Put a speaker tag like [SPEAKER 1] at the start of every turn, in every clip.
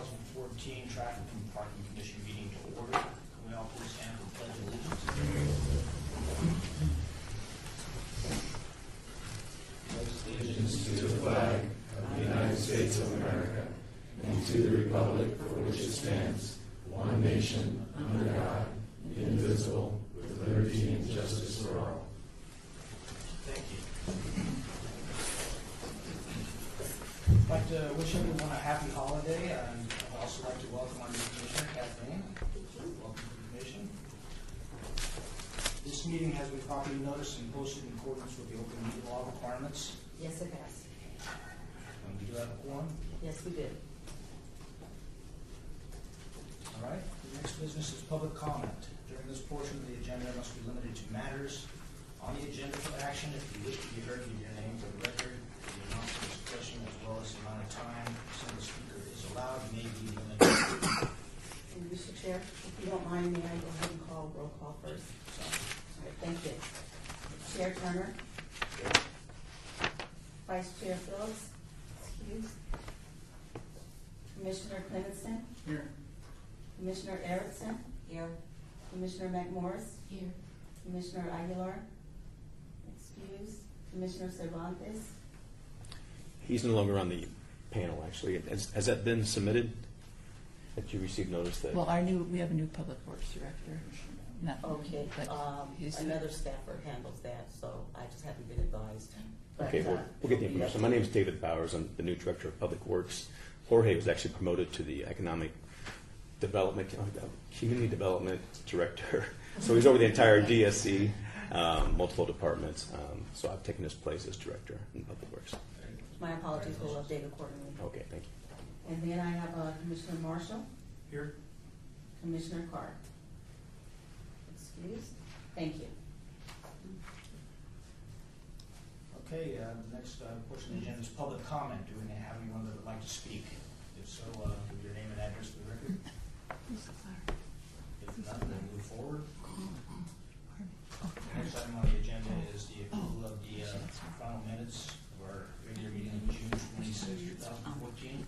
[SPEAKER 1] 2014 Traffic and Parking Commission meeting to order. Can we all please stand for the Pledge of Allegiance?
[SPEAKER 2] Allegiance to the flag of the United States of America and to the republic for which it stands, one nation, under God, indivisible, with liberty and justice for all.
[SPEAKER 1] Thank you. I'd like to wish everyone a happy holiday, and I'd also like to welcome our new commissioner, Kathleen. Welcome to the commission. This meeting has been properly noticed and posted in accordance with the open meeting law requirements.
[SPEAKER 3] Yes, it has.
[SPEAKER 1] And we do have a quorum.
[SPEAKER 3] Yes, we did.
[SPEAKER 1] All right. The next business is public comment. During this portion of the agenda must be limited to matters on the agenda for action. If you wish to be heard, give your name for the record. The announcer's question, as well as the amount of time a single speaker is allowed, may be limited.
[SPEAKER 3] And Mr. Chair, if you don't mind, may I go ahead and call roll call first? All right, thank you. Chair Turner. Vice Chair Phillips. Excuse. Commissioner Clemenston.
[SPEAKER 1] Here.
[SPEAKER 3] Commissioner Erickson. Here. Commissioner McMorris. Here. Commissioner Aguilar. Excuse. Commissioner Cervantes.
[SPEAKER 4] He's no longer on the panel, actually. Has that been submitted? That you received notice that?
[SPEAKER 5] Well, we have a new public works director. Not
[SPEAKER 3] Okay,
[SPEAKER 5] but he's-
[SPEAKER 3] another staffer handles that, so I just haven't been advised. But,
[SPEAKER 4] Okay, we'll get the information. My name is David Bowers. I'm the new director of public works. Jorge was actually promoted to the economic development, community development director. So he's over the entire DSC, multiple departments. So I've taken his place as director in public works.
[SPEAKER 3] My apologies, we'll update accordingly.
[SPEAKER 4] Okay, thank you.
[SPEAKER 3] And then I have Commissioner Marshall,
[SPEAKER 1] Here.
[SPEAKER 3] Commissioner Carr. Excused. Thank you.
[SPEAKER 1] Okay, the next portion of the agenda is public comment. Do we have anyone that would like to speak? If so, give your name and address for the record. If not, then move forward. The next item on the agenda is the approval of the final minutes of our regular meeting of June 26, 2014.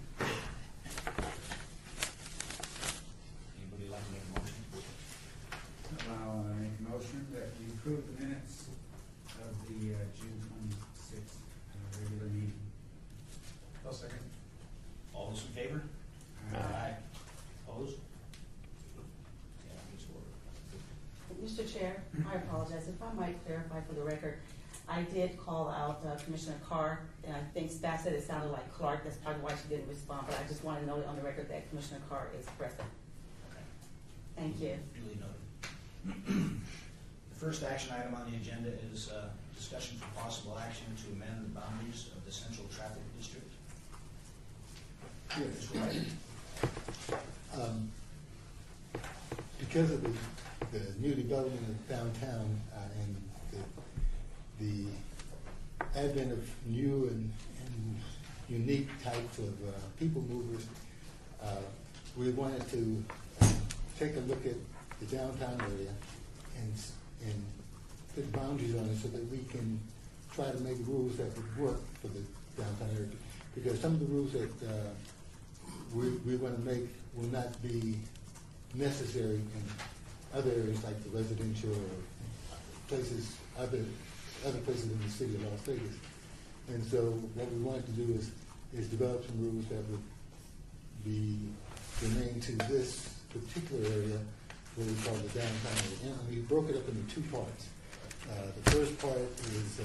[SPEAKER 1] Anybody like to make a motion?
[SPEAKER 6] I'll make a motion that we approve the minutes of the June 26th regular meeting.
[SPEAKER 1] I'll second. All those in favor?
[SPEAKER 4] Aye.
[SPEAKER 1] Opposed? Yeah, it's ordered.
[SPEAKER 3] Mr. Chair, I apologize. If I might clarify for the record, I did call out Commissioner Carr, and I think staff said it sounded like Clark. That's probably why she didn't respond, but I just want to note on the record that Commissioner Carr is present.
[SPEAKER 1] Okay.
[SPEAKER 3] Thank you.
[SPEAKER 1] Duly noted. The first action item on the agenda is discussion for possible action to amend the boundaries of the Central Traffic District.
[SPEAKER 7] Yes.
[SPEAKER 1] Mr. White?
[SPEAKER 7] Because of the new development of downtown and the advent of new and unique types of people movers, we wanted to take a look at the downtown area and put boundaries on it so that we can try to make rules that would work for the downtown area. Because some of the rules that we want to make will not be necessary in other areas like the residential or places, other places in the city of Las Vegas. And so what we wanted to do is develop some rules that would be germane to this particular area, what we call the downtown area. And we broke it up into two parts. The first part is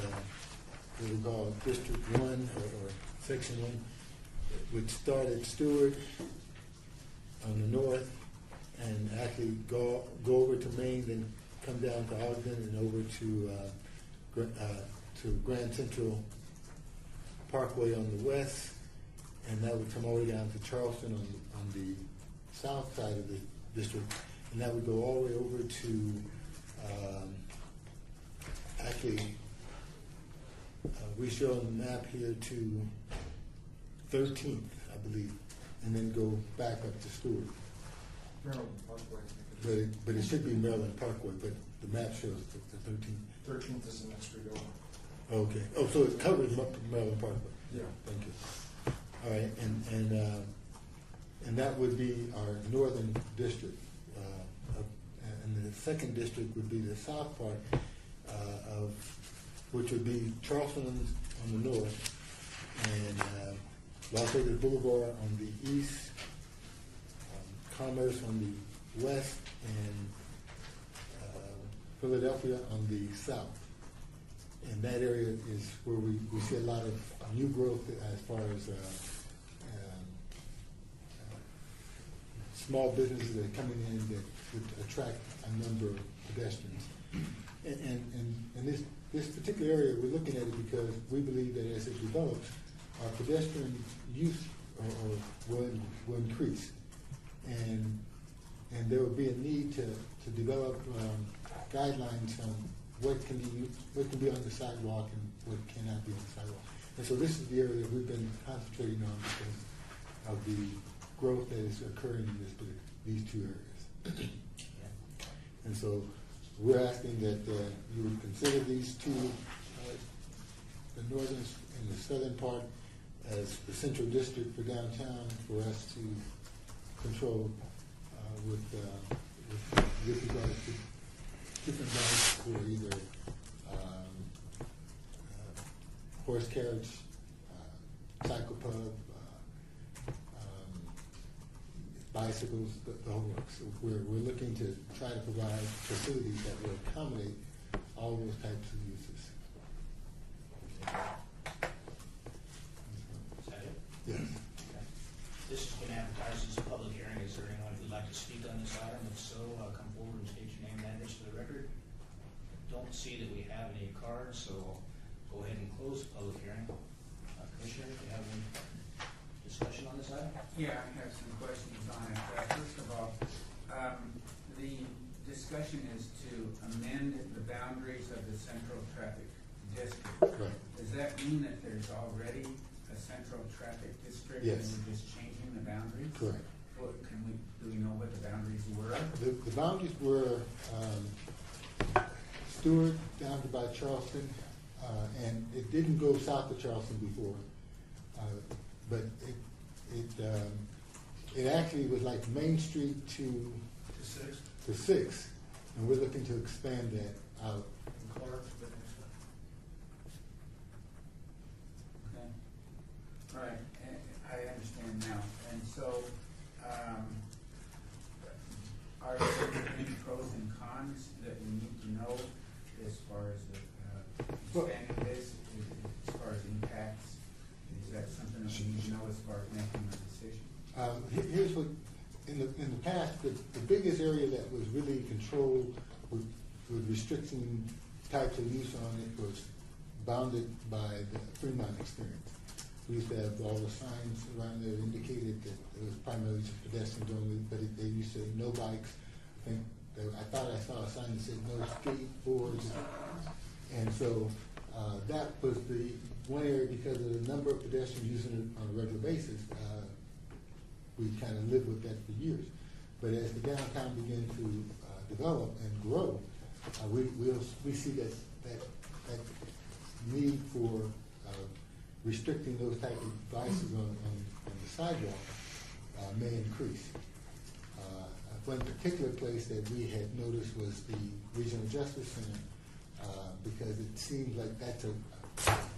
[SPEAKER 7] what we call District 1 or Section 1, which start at Stewart on the north and actually go over to Maine, then come down to Ogden and over to Grand Central Parkway on the west, and that would come all the way down to Charleston on the south side of the district, and that would go all the way over to we show on the map here to 13th, I believe, and then go back up to Stewart.
[SPEAKER 6] Maryland Parkway.
[SPEAKER 7] But it should be Maryland Parkway, but the map shows the 13th.
[SPEAKER 6] 13th is the next street over.
[SPEAKER 7] Okay. Oh, so it covers Maryland Parkway.
[SPEAKER 6] Yeah.
[SPEAKER 7] Thank you. All right, And that would be our northern district. And the second district would be the south part of, which would be Charleston on the north, and Las Vegas Boulevard on the east, Commerce on the west, and Philadelphia on the south. And that area is where we see a lot of new growth as far as small businesses that are coming in that would attract a number of pedestrians. And this particular area, we're looking at it because we believe that as it develops, our pedestrian use will increase. And there will be a need to develop guidelines on what can be on the sidewalk and what cannot be on the sidewalk. And so this is the area that we've been concentrating on because of the growth that is occurring in these two areas. And so we're asking that you would consider these two, the northern and the southern part, as the central district for downtown for us to control with regards to different rights for either horse carriage, cycle pub, bicycles, the whole works. So we're looking to try to provide facilities that will accommodate all those types of uses.
[SPEAKER 1] Is that it?
[SPEAKER 7] Yes.
[SPEAKER 1] Okay. This has been advertised as a public hearing. Is there anyone who'd like to speak on this item? If so, come forward and state your name and address for the record. Don't see that we have any cards, so go ahead and close the public hearing. Commissioner, do you have any discussion on this item?
[SPEAKER 6] Yeah, I have some questions on it. First of all, the discussion is to amend the boundaries of the central traffic district.
[SPEAKER 7] Right.
[SPEAKER 6] Does that mean that there's already a central traffic district?
[SPEAKER 7] Yes.
[SPEAKER 6] And we're just changing the boundaries?
[SPEAKER 7] Correct.
[SPEAKER 6] Do we know what the boundaries were?
[SPEAKER 7] The boundaries were Stewart down to by Charleston, and it didn't go south of Charleston before, but it actually was like Main Street to Sixth, and we're looking to expand that out.
[SPEAKER 6] Okay. All right, I understand now. And so, are there any pros and cons that we need to know as far as expanding this, as far as impacts? Is that something that we need to know as far as making a decision?
[SPEAKER 7] Here's what, in the past, the biggest area that was really controlled with restricting types of use on it was bounded by the Fremont experience. We used to have all the signs around there indicated that it was primarily just pedestrians only, but they used to say no bikes. I thought I saw a sign that said no skateboards. And so that was the one area, because of the number of pedestrians using it on a regular basis, we kind of lived with that for years. But as the downtown began to develop and grow, we see that need for restricting those type of devices on the sidewalk may increase. One particular place that we had noticed was the Regional Justice Center, because it seems like that's a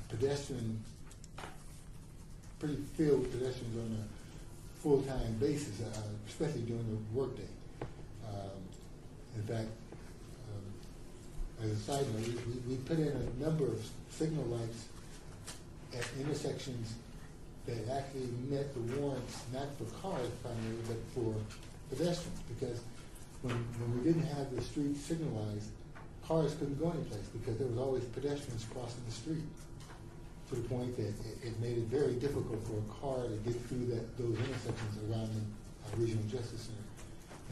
[SPEAKER 7] pedestrian, pretty filled pedestrians on a full-time basis, especially during the workday. In fact, as a side note, we put in a number of signal lights at intersections that actually met the warrants, not for cars primarily, but for pedestrians, because when we didn't have the street signalized, cars couldn't go anyplace because there was always pedestrians crossing the street, to the point that it made it very difficult for a car to get through those intersections around the Regional Justice Center.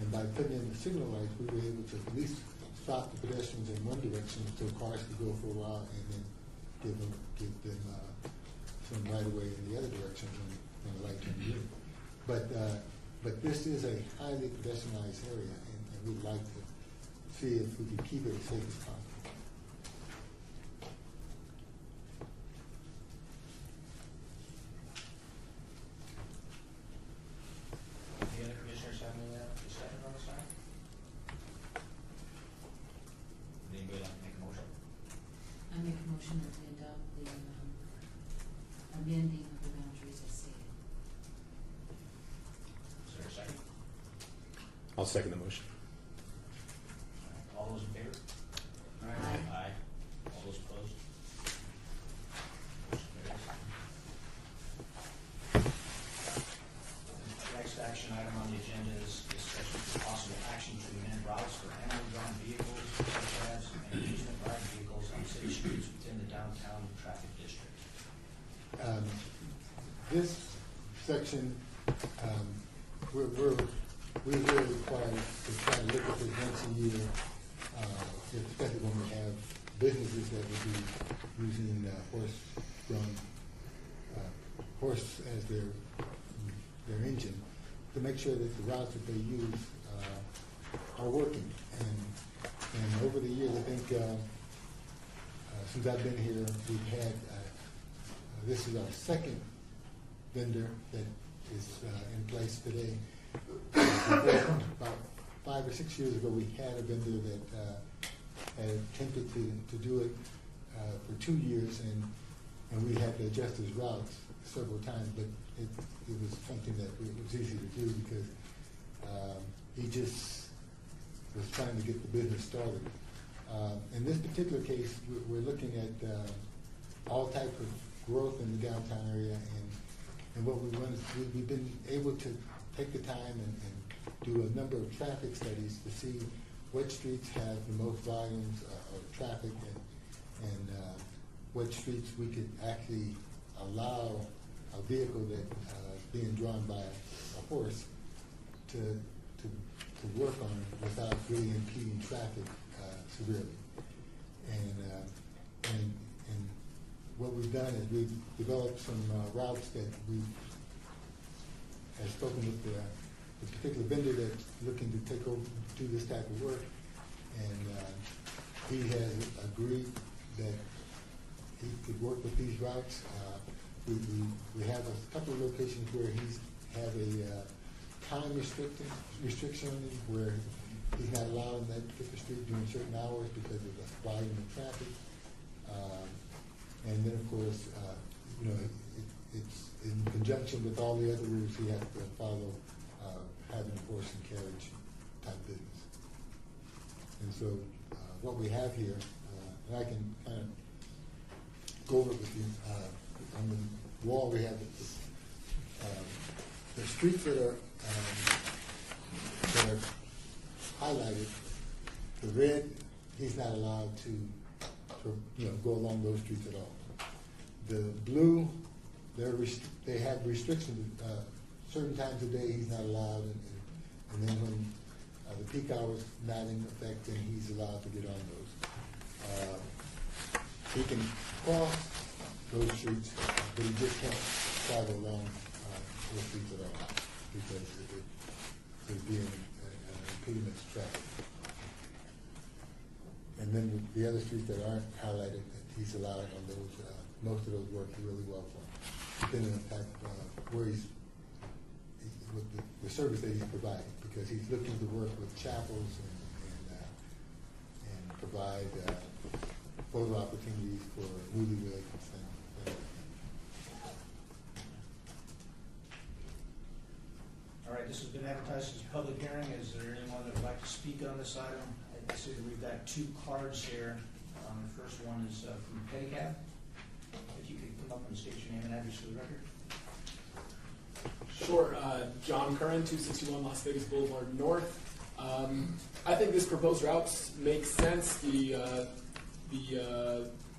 [SPEAKER 7] And by putting in the signal lights, we were able to at least stop the pedestrians in one direction so cars could go for a while, and then give them some right of way in the other direction when the light turned green. But this is a highly pedestrianized area, and we'd like to see if we can keep it as safe as possible.
[SPEAKER 4] I'll second the motion.
[SPEAKER 1] All those in favor?
[SPEAKER 3] Aye.
[SPEAKER 1] Aye. All those opposed? Motion carries. Next action item on the agenda is discussion for possible action to amend routes for animal-drawn vehicles, such as amusement ride vehicles on city streets within the downtown traffic district.
[SPEAKER 7] This section, we're really required to try to look at this once a year, especially when we have businesses that will be using horse as their engine, to make sure that the routes that they use are working. And over the years, I think since I've been here, we've had this is our second vendor that is in place today. About 5 or 6 years ago, we had a vendor that had attempted to do it for 2 years, and we had to adjust his routes several times, but it was something that it was easy to do because he just was trying to get the business started. In this particular case, we're looking at all types of growth in the downtown area, and what we want is we've been able to take the time and do a number of traffic studies to see what streets have the most volumes of traffic and what streets we could actually allow a vehicle that being drawn by a horse to work on without really impeding traffic severely. And what we've done is we've developed some routes that we have spoken with the particular vendor that's looking to take over, do this type of work, and he has agreed that he could work with these routes. We have a couple of locations where he's have a time restriction where he's not allowed in that particular street during certain hours because of the volume of traffic. And then, of course, it's in conjunction with all the other rules he has to follow, having a horse and carriage type business. And so what we have here, and I can kind of go over it with you, on the wall we have the streets that are highlighted. The red, he's not allowed to go along those streets at all. The blue, they have restrictions. Certain times of day he's not allowed, and then when the peak hours not in effect, then he's allowed to get on those. He can cross those streets, but he just can't travel along those streets at all because it would be an impediment to traffic. And then the other streets that aren't highlighted, he's allowed on those. Most of those work really well for him, depending on the type where he's with the service that he's providing, because he's looking to work with chapels and provide photo opportunities for newlyweds and stuff.
[SPEAKER 1] All right, this has been advertised as a public hearing. Is there anyone that would like to speak on this item? I see that we've got 2 cards here. The first one is from Pedicab. If you could come up and state your name and address for the record.
[SPEAKER 8] Sure. John Curran, 261 Las Vegas Boulevard North. I think this proposed routes make sense. The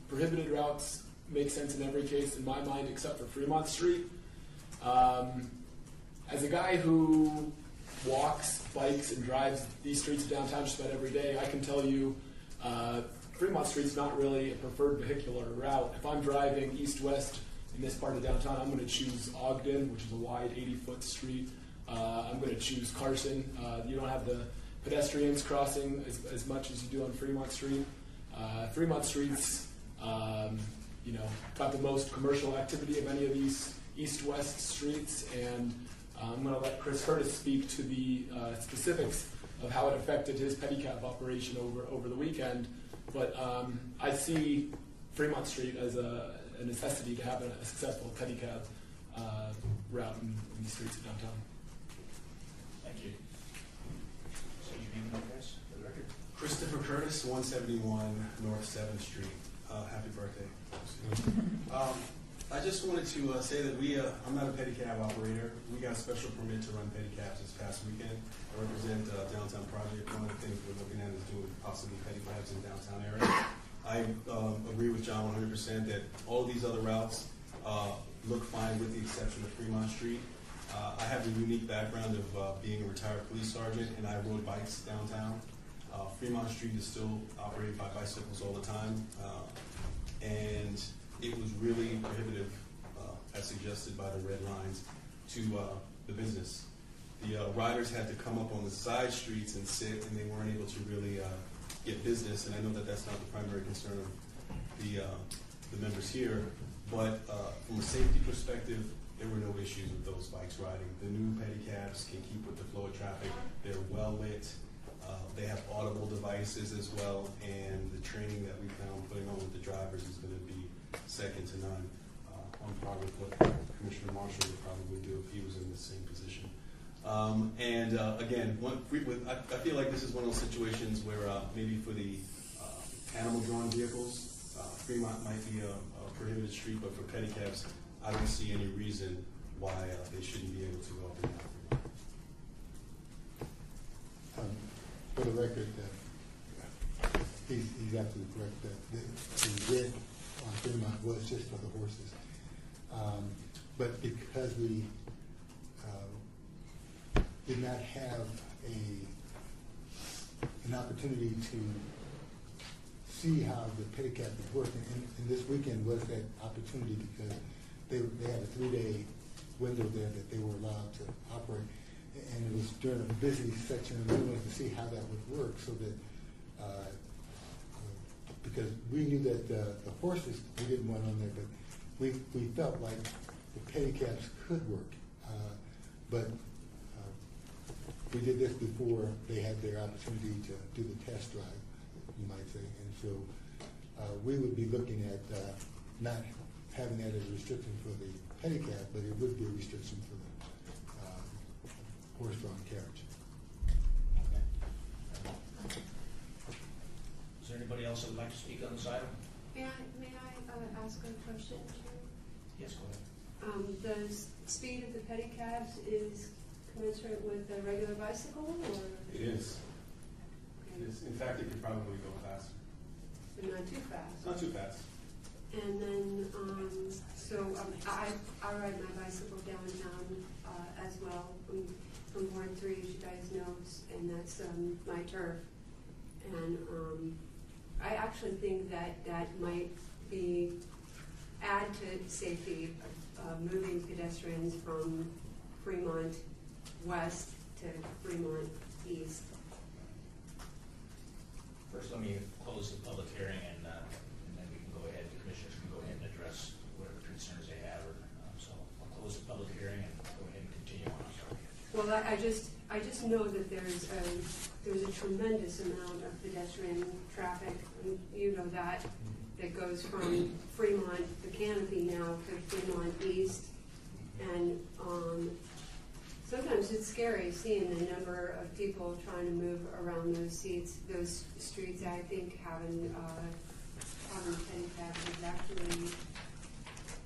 [SPEAKER 8] prohibited routes make sense in every case in my mind except for Fremont Street. As a guy who walks, bikes, and drives these streets of downtown just about every day, I can tell you Fremont Street's not really a preferred vehicular route. If I'm driving east-west in this part of downtown, I'm going to choose Ogden, which is a wide 80-foot street. I'm going to choose Carson. You don't have the pedestrians crossing as much as you do on Fremont Street. Fremont Street's got the most commercial activity of any of these east-west streets, and I'm going to let Chris Curtis speak to the specifics of how it affected his pedicab operation over the weekend. But I see Fremont Street as a necessity to have a successful pedicab route in these streets of downtown.
[SPEAKER 1] Thank you. name and address for the record.
[SPEAKER 9] Christopher Curtis, 171 North 7th Street. Happy birthday. I just wanted to say that I'm not a pedicab operator. We got a special permit to run pedicabs this past weekend. I represent Downtown Project. One of the things we're looking at is doing possibly pedicabs in downtown area. I agree with John 100% that all of these other routes look fine with the exception of Fremont Street. I have a unique background of being a retired police sergeant, and I rode bikes downtown. Fremont Street is still operated by bicycles all the time, and it was really prohibitive, as suggested by the red lines, to the business. The riders had to come up on the side streets and sit, and they weren't able to really get business, and I know that that's not the primary concern of the members here, but from a safety perspective, there were no issues with those bikes riding. The new pedicabs can keep with the flow of traffic. They're well lit. They have audible devices as well, and the training that we found putting on with the drivers is going to be second to none, on par with what Commissioner Marshall would probably do if he was in the same position. Again, I feel like this is one of those situations where maybe for the animal-drawn vehicles, Fremont might be a prohibited street, but for pedicabs, I don't see any reason why they shouldn't be able to go up and down Fremont.
[SPEAKER 7] For the record, he's absolutely correct that the red on Fremont was just for the horses. But because we did not have an opportunity to see how the pedicab was working, and this weekend was that opportunity because they had a 3-day window there that they were allowed to operate. And it was during a busy section, and we wanted to see how that would work, so that because we knew that the horses we didn't want on there, but we felt like the pedicabs could work. But we did this before they had their opportunity to do the test drive, you might say, and so we would be looking at not having that as a restriction for the pedicab, but it would be a restriction for the horse-drawn carriage.
[SPEAKER 1] Okay. Is there anybody else that would like to speak on this item?
[SPEAKER 10] May I ask a question, Chair?
[SPEAKER 1] Yes, go ahead.
[SPEAKER 10] The speed of the pedicabs is commensurate with a regular bicycle, or?
[SPEAKER 9] It is. It is. In fact, it could probably go faster.
[SPEAKER 10] But not too fast?
[SPEAKER 9] It's not too fast.
[SPEAKER 10] And then, I ride my bicycle downtown as well from Ward 3, as you guys know, and that's my turf. And I actually think that might add to safety, moving pedestrians from Fremont West to Fremont East.
[SPEAKER 1] First, let me close the public hearing, and then we can go ahead, the commissioners can go ahead and address whatever concerns they have. So I'll close the public hearing and go ahead and continue on.
[SPEAKER 10] Well, I just know that there's a tremendous amount of pedestrian traffic, and you know that goes from Fremont, the Canopy now, to Fremont East, and sometimes it's scary seeing the number of people trying to move around those streets. I think having pedicabs is actually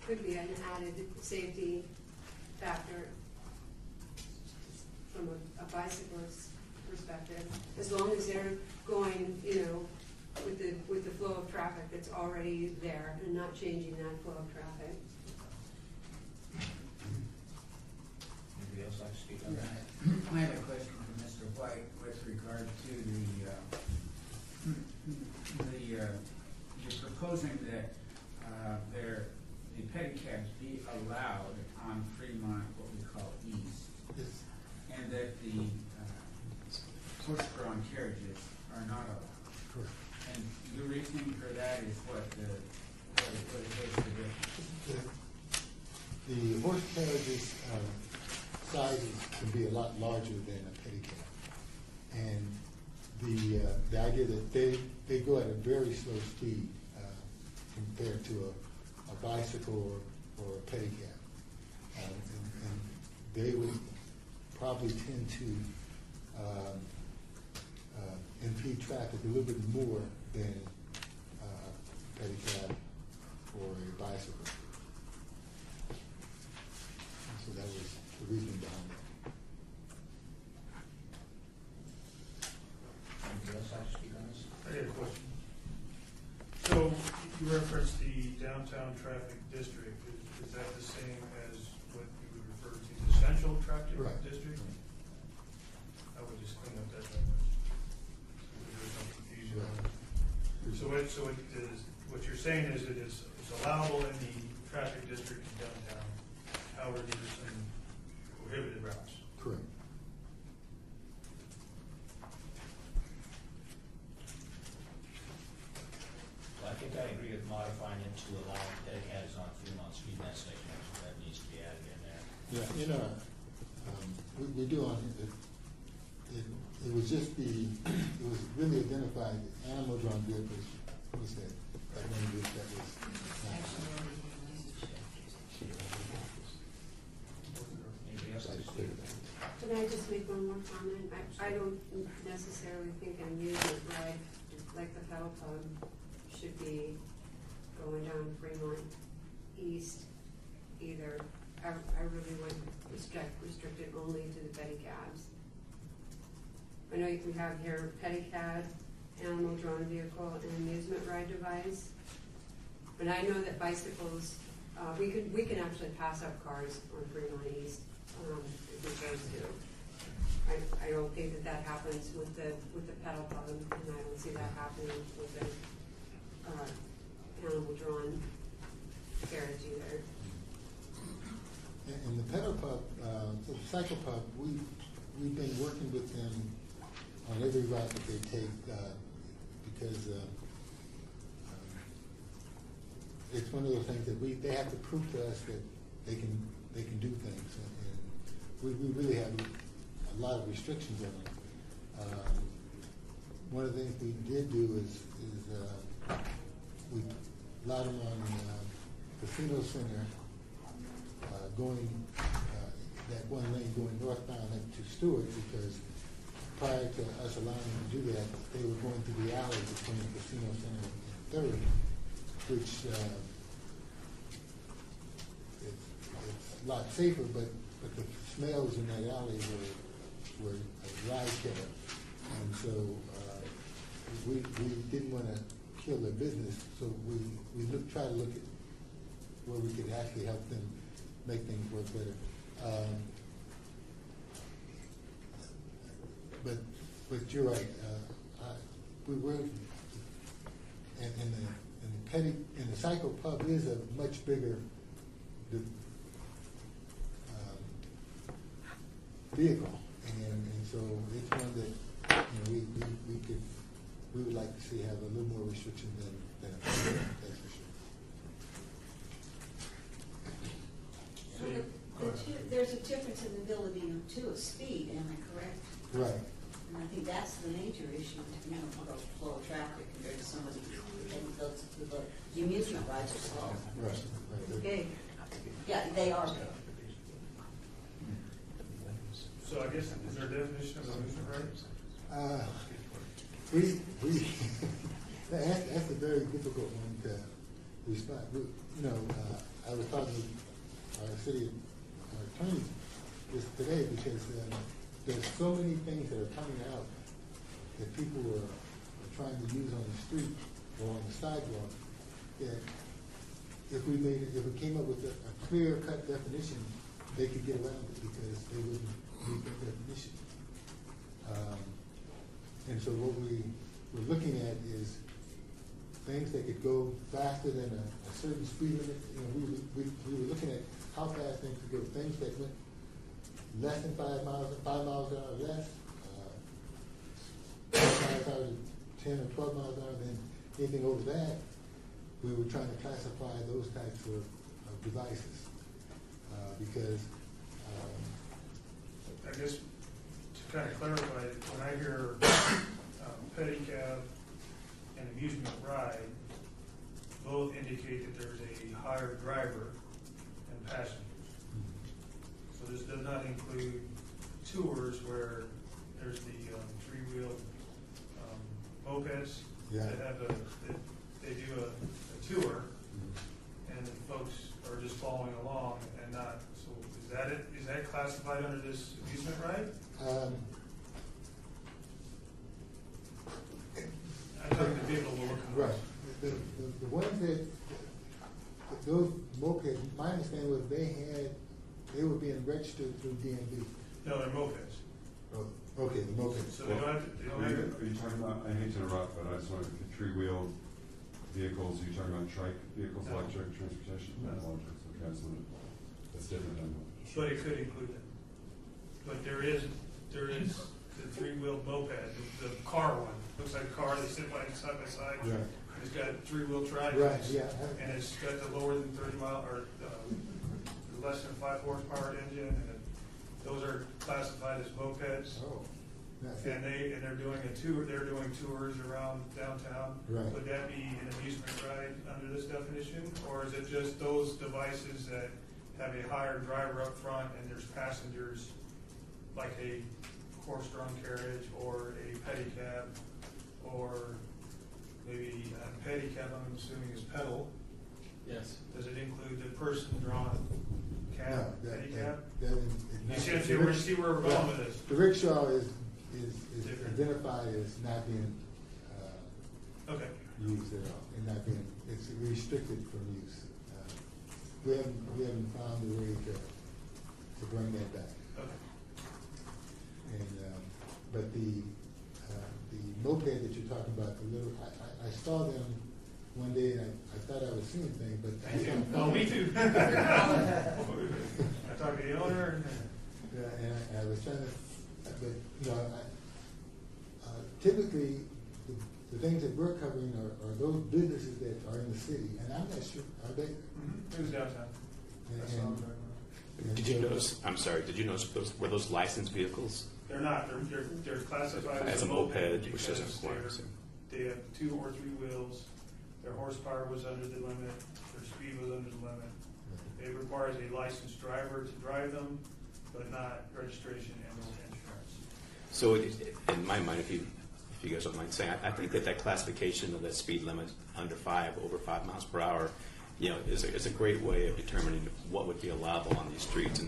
[SPEAKER 10] could be an added safety factor from a bicyclist's perspective, as long as they're going, with the flow of traffic that's already there and not changing that flow of traffic.
[SPEAKER 1] Anybody else like to speak on that?
[SPEAKER 6] I have a question for Mr. White with regard to you're proposing that the pedicabs be allowed on Fremont, what we call East,
[SPEAKER 7] Yes.
[SPEAKER 6] and that the horse-drawn carriages are not allowed.
[SPEAKER 7] Correct.
[SPEAKER 6] And your reasoning for that is what is the difference?
[SPEAKER 7] The horse carriages sizes can be a lot larger than a pedicab, and the idea that they go at a very slow speed compared to a bicycle or a pedicab, and they would probably tend to impede traffic a little bit more than pedicab or a bicycle. And so that was the reason behind it.
[SPEAKER 1] Anybody else like to speak on this?
[SPEAKER 11] I got a question. So you referenced the downtown traffic district. Is that the same as what you would refer to the central traffic
[SPEAKER 7] Right.
[SPEAKER 11] district? I would just clean up that language. There's no confusion.
[SPEAKER 7] Right.
[SPEAKER 11] So what you're saying is it's allowable in the traffic district in downtown. However, these are some prohibited routes.
[SPEAKER 7] Correct.
[SPEAKER 1] Well, I think I agree with modifying it to allow pedicabs on Fremont Street and that section, so that needs to be added in there.
[SPEAKER 7] Yeah, in our, we do on, it was just it was really identified, animal drawn vehicles, what was that? That one group that was.
[SPEAKER 1] Anybody else like to speak?
[SPEAKER 10] Can I just make one more comment? I don't necessarily think an amusement ride like the pedal pub should be going down Fremont East either. I really would restrict it only to the pedicabs. I know you can have here pedicab, animal drawn vehicle, and amusement ride device. And I know that bicycles, we can actually pass up cars on Fremont East if we chose to. I don't think that happens with the pedal pub, and I don't see that happening with the animal drawn carriage either.
[SPEAKER 7] And the pedal pub, the cycle pub, we've been working with them on every route that they take because it's one of those things that they have to prove to us that they can do things, and we really have a lot of restrictions on them. One of the things we did do is we allowed them on Casino Center going that one lane going northbound up to Stewart, because prior to us allowing them to do that, they were going through the alley between Casino Center and Third, which it's a lot safer, but the smells in that alley were a ride killer, and so we didn't want to kill their business, so we try to look at where we could actually help them make things work better. But you're right. We were, and the cycle pub is a much bigger vehicle, and so it's one that we would like to see have a little more restriction than that's for sure.
[SPEAKER 12] There's a difference in the ability to speed, am I correct?
[SPEAKER 7] Right.
[SPEAKER 12] And I think that's the major issue, you know, flow of traffic compared to somebody that the amusement rides are slow.
[SPEAKER 7] Right.
[SPEAKER 12] Big. Yeah, they are big.
[SPEAKER 11] So I guess, is there a definition of amusement ride?
[SPEAKER 7] That's a very difficult one to respond. I was talking to our city attorney just today because there's so many things that are coming out that people are trying to use on the street or on the sidewalk that if we came up with a clear-cut definition, they could get around it because they wouldn't meet the definition. And so what we're looking at is things that could go faster than a certain speed limit. We were looking at how fast things could go. Things that went less than 5 miles an hour less, 5 miles an hour to 10 or 12 miles an hour. Then anything over that, we were trying to classify those types of devices because.
[SPEAKER 11] I guess to kind of clarify, when I hear pedicab and amusement ride, both indicate that there's a higher driver and passengers. So this does not include tours where there's the three-wheel mopeds
[SPEAKER 7] Yeah.
[SPEAKER 11] that have they do a tour, and the folks are just following along and not, so is that it? Is that classified under this amusement ride? I think the vehicle will look.
[SPEAKER 7] Right. The ones that, those mopeds, my understanding was they were being registered through DMV.
[SPEAKER 11] No, they're mopeds.
[SPEAKER 7] Oh, okay, the mopeds.
[SPEAKER 11] So they don't have to, they don't have to.
[SPEAKER 2] Are you talking about, I hate to interrupt, but I just wanted to, three-wheeled vehicles, are you talking about trike vehicles,
[SPEAKER 11] No.
[SPEAKER 2] electric transportation?
[SPEAKER 11] No.
[SPEAKER 2] Electric, okay, so that's different than.
[SPEAKER 11] But it could include them. But there is the three-wheeled moped, the car one, looks like a car, they sit side by side.
[SPEAKER 7] Right.
[SPEAKER 11] It's got three-wheel drive.
[SPEAKER 7] Right, yeah.
[SPEAKER 11] And it's got the lower than 30 mile, or less than 5 horsepower engine, and those are classified as mopeds.
[SPEAKER 7] Oh. That's
[SPEAKER 11] And they're doing a tour, they're doing tours around downtown.
[SPEAKER 7] Right.
[SPEAKER 11] Would that be an amusement ride under this definition? Or is it just those devices that have a higher driver up front and there's passengers, like a horse-drawn carriage or a pedicab, or maybe a pedicab, I'm assuming is pedal?
[SPEAKER 8] Yes.
[SPEAKER 11] Does it include the person-drawn cab, pedicab? You see where we're going with this?
[SPEAKER 7] The rickshaw is
[SPEAKER 11] Different.
[SPEAKER 7] identified as not being
[SPEAKER 11] Okay.
[SPEAKER 7] used at all, and not being, it's restricted from use. We haven't found a way to bring that back.
[SPEAKER 11] Okay.
[SPEAKER 7] And, but the moped that you're talking about, the little, I saw them one day, and I thought I was seeing things, but I couldn't
[SPEAKER 11] Oh,
[SPEAKER 7] find
[SPEAKER 11] me
[SPEAKER 7] it.
[SPEAKER 11] too. I talked to the owner.
[SPEAKER 7] Yeah, and I was trying to, but, you know, typically, the things that we're covering are those businesses that are in the city, and I'm not sure, are they?
[SPEAKER 11] It was downtown. I saw them driving around.
[SPEAKER 4] Did you notice, I'm sorry, did you notice were those licensed vehicles?
[SPEAKER 11] They're not, they're classified
[SPEAKER 4] As a moped, which
[SPEAKER 11] because
[SPEAKER 4] doesn't require,
[SPEAKER 11] they're-
[SPEAKER 4] so.
[SPEAKER 11] They have 2 or 3 wheels, their horsepower was under the limit, their speed was under the limit. It requires a licensed driver to drive them, but not registration and or insurance.
[SPEAKER 4] So in my mind, if you guys don't mind saying, I think that classification of that speed limit under 5, over 5 miles per hour, you know, is a great way of determining what would be allowable on these streets.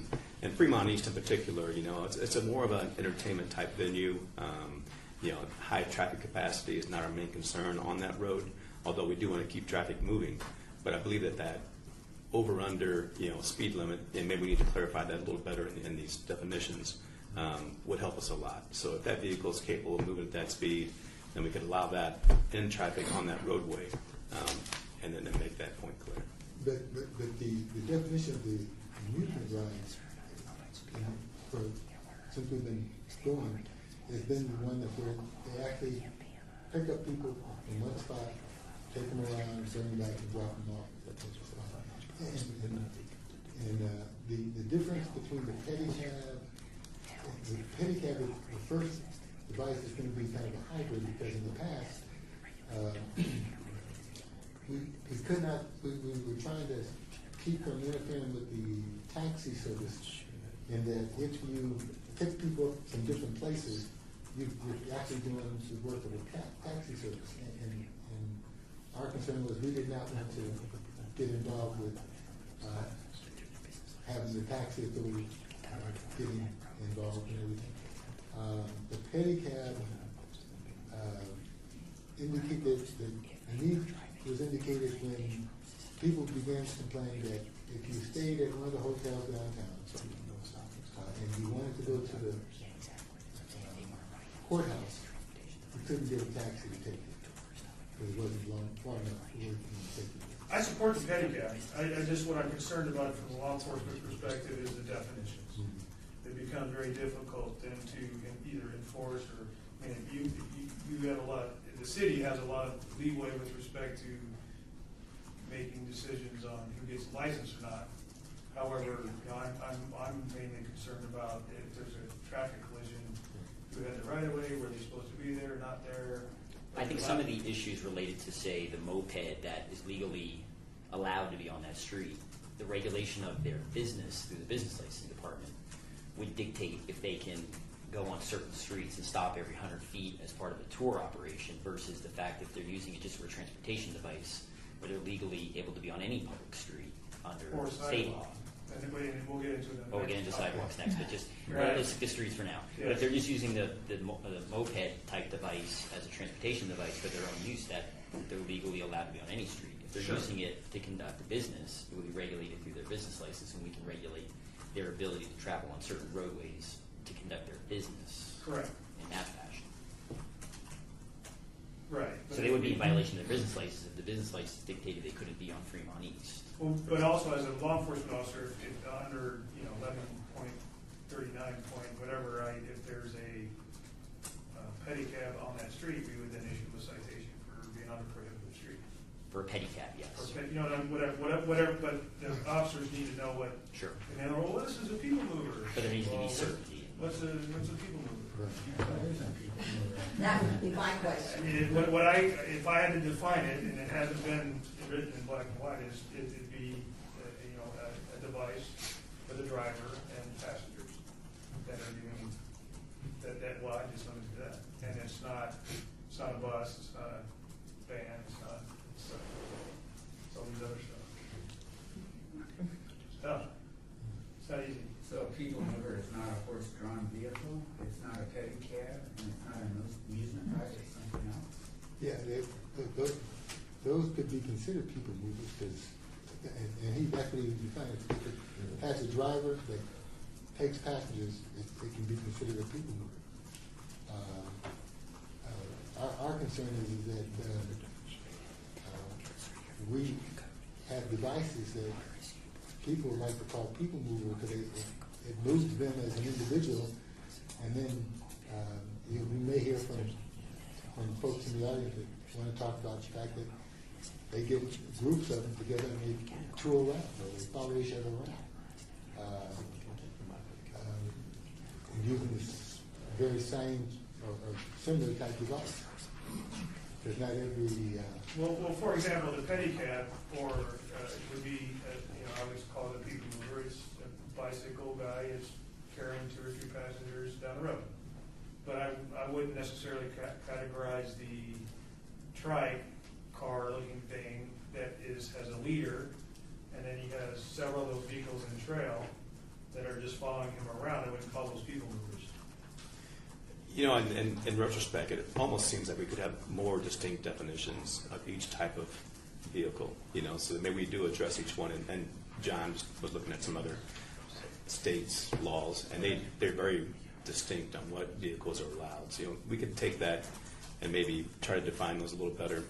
[SPEAKER 4] And Fremont East in particular, you know, it's a more of an entertainment type venue. You know, high traffic capacity is not our main concern on that road, although we do want to keep traffic moving. But I believe that over-under, you know, speed limit, and maybe we need to clarify that a little better in these definitions, would help us a lot. So if that vehicle is capable of moving at that speed, then we could allow that in traffic on that roadway, and then make that point clear.
[SPEAKER 7] But the definition of the amusement rides, since we've been going, has been the one that where they actually pick up people from one spot, take them around, bring them back and drop them off. And the difference between the pedicab is the first device is going to be kind of a hybrid, because in the past, we could not, we were trying to keep from interfering with the taxi service, in that if you pick people up from different places, you're actually doing the work of a taxi service. And our concern was we did not want to get involved with having the taxi authority getting involved in everything. The pedicab indicated that the need was indicated when people began to complain that if you stayed at one of the hotels downtown and you wanted to go to the courthouse, you couldn't get a taxi to take you because it wasn't far enough to work and take you.
[SPEAKER 11] I support the pedicab. I just, what I'm concerned about from a law enforcement perspective is the definitions. It becomes very difficult then to either enforce or, I mean, you have a lot, the city has a lot of leeway with respect to making decisions on who gets a license or not. However, you know, I'm mainly concerned about if there's a traffic collision, who had the right of way, were they supposed to be there, not there?
[SPEAKER 13] I think some of the issues related to, say, the moped that is legally allowed to be on that street, the regulation of their business through the business licensing department would dictate if they can go on certain streets and stop every 100 feet as part of a tour operation versus the fact that they're using it just for a transportation device, where they're legally able to be on any public street under
[SPEAKER 11] Or
[SPEAKER 13] state
[SPEAKER 11] sidewalk.
[SPEAKER 13] law.
[SPEAKER 11] And we'll get into the
[SPEAKER 13] Oh, we'll get into sidewalks next, but just
[SPEAKER 11] Right.
[SPEAKER 13] the streets for now. But if
[SPEAKER 11] Yes.
[SPEAKER 13] they're just using the moped type device as a transportation device for their own use, that they're legally allowed to be on any street. If they're
[SPEAKER 11] Sure.
[SPEAKER 13] using it to conduct a business, it will be regulated through their business license, and we can regulate their ability to travel on certain roadways to conduct their business
[SPEAKER 11] Correct.
[SPEAKER 13] in that fashion.
[SPEAKER 11] Right.
[SPEAKER 13] So they would be in violation of their business license if the business license dictated they couldn't be on Fremont East.
[SPEAKER 11] Well, but also as a law enforcement officer, if under, 11.39 point whatever, right, if there's a pedicab on that street, we would then issue a citation for being on a prohibited street.
[SPEAKER 13] For a pedicab, yes.
[SPEAKER 11] Or, whatever, but the officers need to know what,
[SPEAKER 13] Sure.
[SPEAKER 11] and they're, well, this is a people mover.
[SPEAKER 13] But there needs to be
[SPEAKER 11] Well,
[SPEAKER 13] certainty.
[SPEAKER 11] What's a people mover?
[SPEAKER 12] That would be my
[SPEAKER 11] I
[SPEAKER 12] question.
[SPEAKER 11] mean, if I had to define it, and it hasn't been written in black and white, it'd be, a device for the driver and passengers that are doing, well, I just limited to that. And it's not a bus, it's not a van, it's all these other stuff. It's not easy.
[SPEAKER 6] So a people mover is not a horse-drawn vehicle, it's not a pedicab, and it's not an amusement ride, it's something else?
[SPEAKER 7] Yeah, those could be considered people movers, because, and that's what he defined. If it has a driver that takes passengers, it can be considered a people mover. Our concern is that we have devices that people like to call people mover because it moves them as an individual, and then we may hear from folks in the audience that want to talk about the fact that they get groups of them together and they tour around, or they follow each other around, using this very same or similar type device. Because not every
[SPEAKER 11] Well, for example, the pedicab, would be, I would call it a people mover. It's a bicycle guy is carrying 2 or 3 passengers down the road. But I wouldn't necessarily categorize the trike car-looking thing that has a leader, and then he has several of those vehicles in trail that are just following him around. I wouldn't call those people movers.
[SPEAKER 4] In retrospect, it almost seems like we could have more distinct definitions of each type of vehicle, so that maybe we do address each one. And John was looking at some other states' laws, and they're very distinct on what vehicles are allowed. So we could take that and maybe try to define those a little better.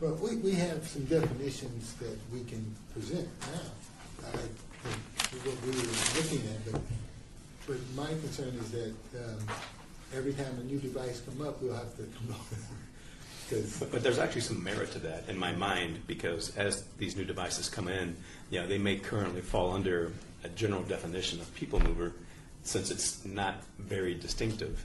[SPEAKER 7] Well, we have some definitions that we can present now. What we were looking at, but my concern is that every time a new device come up, we'll have to come up with
[SPEAKER 4] But there's actually some merit to that in my mind, because as these new devices come in, they may currently fall under a general definition of people mover, since it's not very distinctive,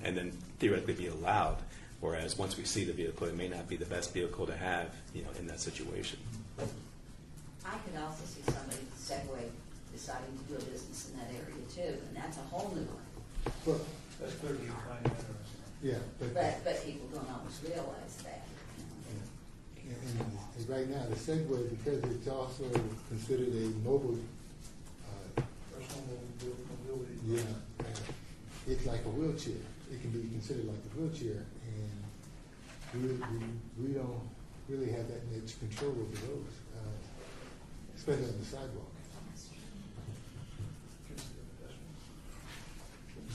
[SPEAKER 4] and then theoretically be allowed. Whereas once we see the vehicle, it may not be the best vehicle to have, in that situation.
[SPEAKER 12] I could also see somebody Segway deciding to do a business in that area too, and that's a whole new one.
[SPEAKER 7] Well,
[SPEAKER 11] That's clearly defined.
[SPEAKER 7] yeah,
[SPEAKER 12] But people don't always realize that.
[SPEAKER 7] and right now, the Segway, because it's also considered a mobile,
[SPEAKER 11] Personal mobility.
[SPEAKER 7] it's like a wheelchair. It can be considered like a wheelchair, and we don't really have that much control over those, especially on the sidewalk.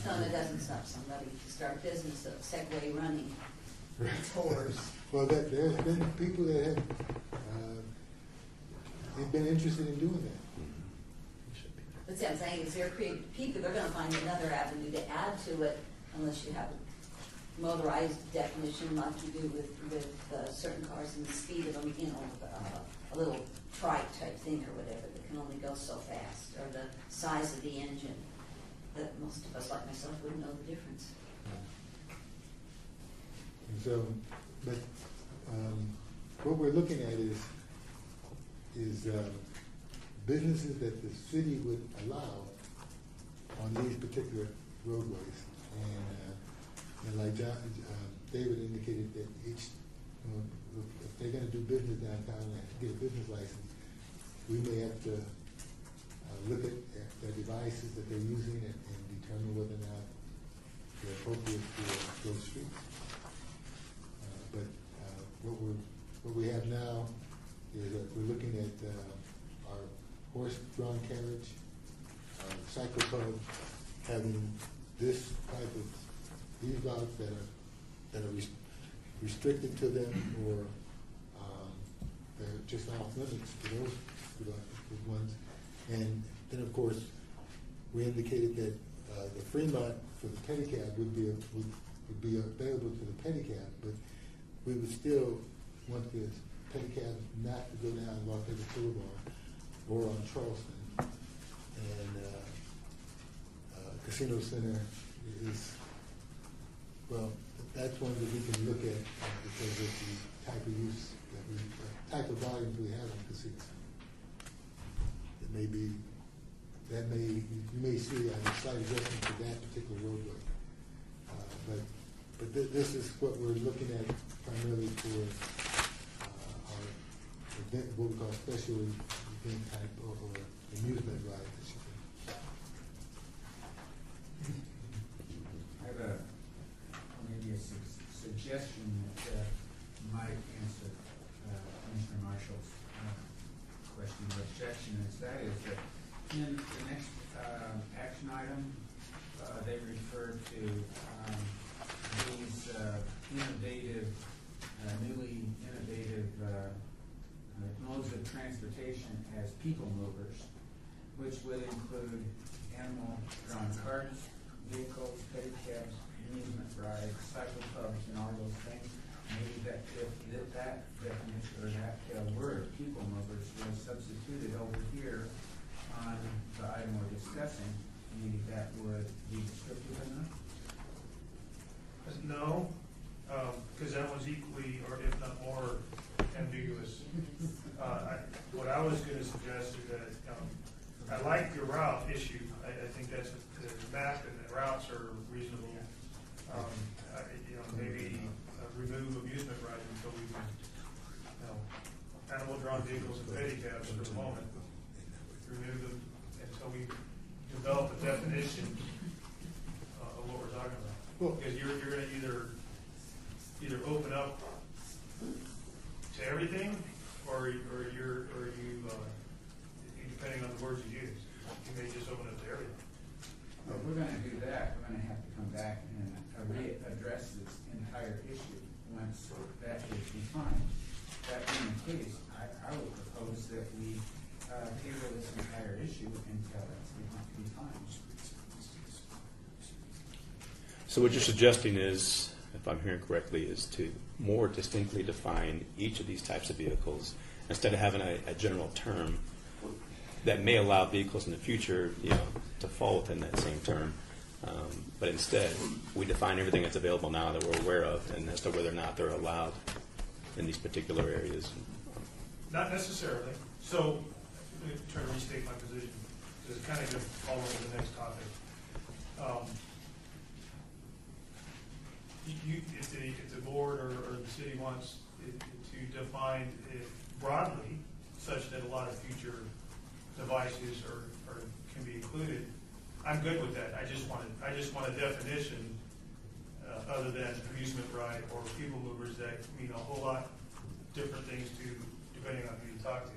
[SPEAKER 12] No, that doesn't stop somebody to start business of Segway running tours.
[SPEAKER 7] Well, there's been people that have they've been interested in doing that.
[SPEAKER 12] But see, I'm saying is people are going to find another avenue to add to it unless you have a motorized definition like you do with certain cars and the speed of them, a little trike type thing or whatever that can only go so fast, or the size of the engine that most of us, like myself, wouldn't know the difference.
[SPEAKER 7] And so, but what we're looking at is businesses that the city would allow on these particular roadways. And like David indicated that each, if they're going to do business downtown and have to get a business license, we may have to look at their devices that they're using and determine whether or not they're appropriate for those streets. But what we have now is that we're looking at our horse-drawn carriage, our cycle club, having this type of these routes that are restricted to them, or they're just off limits to those ones. And then, of course, we indicated that the Fremont for the pedicab would be available to the pedicab, but we would still want the pedicab not to go down Las Vegas Boulevard or on Charleston. And Casino Center is, well, that's one that we can look at because of the type of use type of volumes we have on casinos. It may be, you may see a slight adjustment to that particular roadway. But this is what we're looking at primarily for our event, what we call special event type or amusement ride.
[SPEAKER 6] I have maybe a suggestion that might answer Commissioner Marshall's question or objection. That is that in the next action item, they refer to these newly innovative modes of transportation as people movers, which would include animal-drawn carts, vehicles, pedicabs, amusement rides, cycle clubs, and all those things. Maybe that if that definition or that word, people movers, was substituted over here on the item we're discussing, maybe that would be descriptive enough?
[SPEAKER 11] No, because that was equally, or if not more, ambiguous. What I was going to suggest is that I like your route issue. I think that's the map and the routes are reasonable. Maybe remove amusement rides until we can, animal-drawn vehicles and pedicabs for the moment. Remove them until we develop a definition of what we're talking about. Because you're going to either open up to everything, or you depending on the words you use, you may just open up to everything.
[SPEAKER 6] Well, if we're going to do that, we're going to have to come back and readdress this entire issue once that is defined. That being the case, I would propose that we table this entire issue until it's defined.
[SPEAKER 4] So what you're suggesting is, if I'm hearing correctly, is to more distinctly define each of these types of vehicles instead of having a general term that may allow vehicles in the future, to fall within that same term. But instead, we define everything that's available now that we're aware of, and as to whether or not they're allowed in these particular areas.
[SPEAKER 11] Not necessarily. So, let me try to restate my position, because it's kind of going to follow into the next topic. If the board or the city wants to define it broadly, such that a lot of future devices can be included, I'm good with that. I just want a definition other than amusement ride or people movers that mean a whole lot different things depending on who you talk to.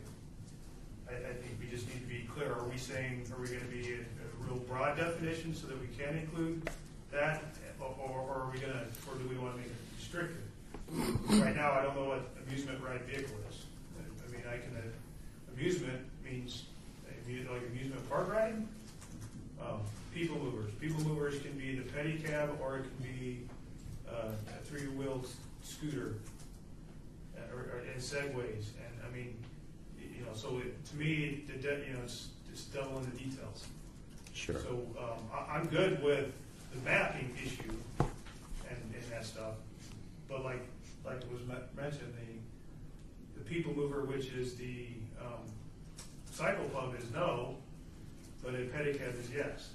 [SPEAKER 11] I think we just need to be clear. Are we going to be a real broad definition so that we can include that, or are we or do we want to make it restricted? Right now, I don't know what amusement ride vehicle is. I mean, amusement means like amusement park riding. People movers. People movers can be the pedicab, or it can be a three-wheeled scooter, and segways. And I mean, so to me, it's devil in the details.
[SPEAKER 4] Sure.
[SPEAKER 11] So I'm good with the mapping issue and that stuff, but like it was mentioned, the people mover, which is the cycle club, is no, but a pedicab is yes.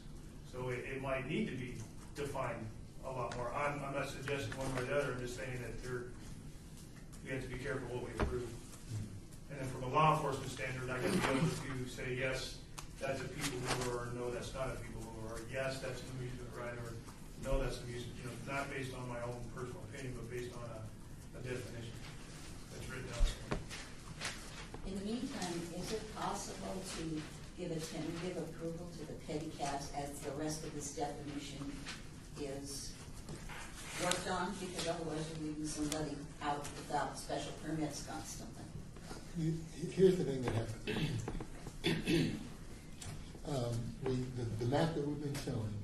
[SPEAKER 11] So it might need to be defined a lot more. I'm not suggesting one way or the other, I'm just saying that we have to be careful what we approve. And then from a law enforcement standard, I got to be able to say, yes, that's a people mover, or no, that's not a people mover, or yes, that's an amusement ride, or no, that's an amusement, not based on my own personal opinion, but based on a definition that's written down somewhere.
[SPEAKER 12] In the meantime, is it possible to give a tentative approval to the pedicabs as the rest of this definition is worked on? Because otherwise you're leaving somebody out without special permits constantly.
[SPEAKER 7] Here's the thing that happened. The map that we've been showing,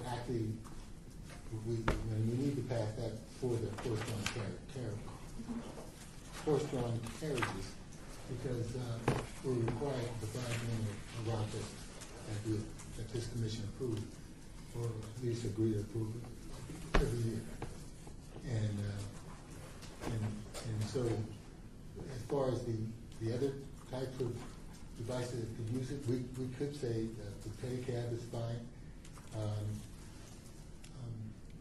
[SPEAKER 7] actually, we need to pass that for the horse-drawn carriages, because we're required to provide them a route that this commission approved, or at least agree to approve it every year. And so, as far as the other types of devices that could use it, we could say that the pedicab is fine,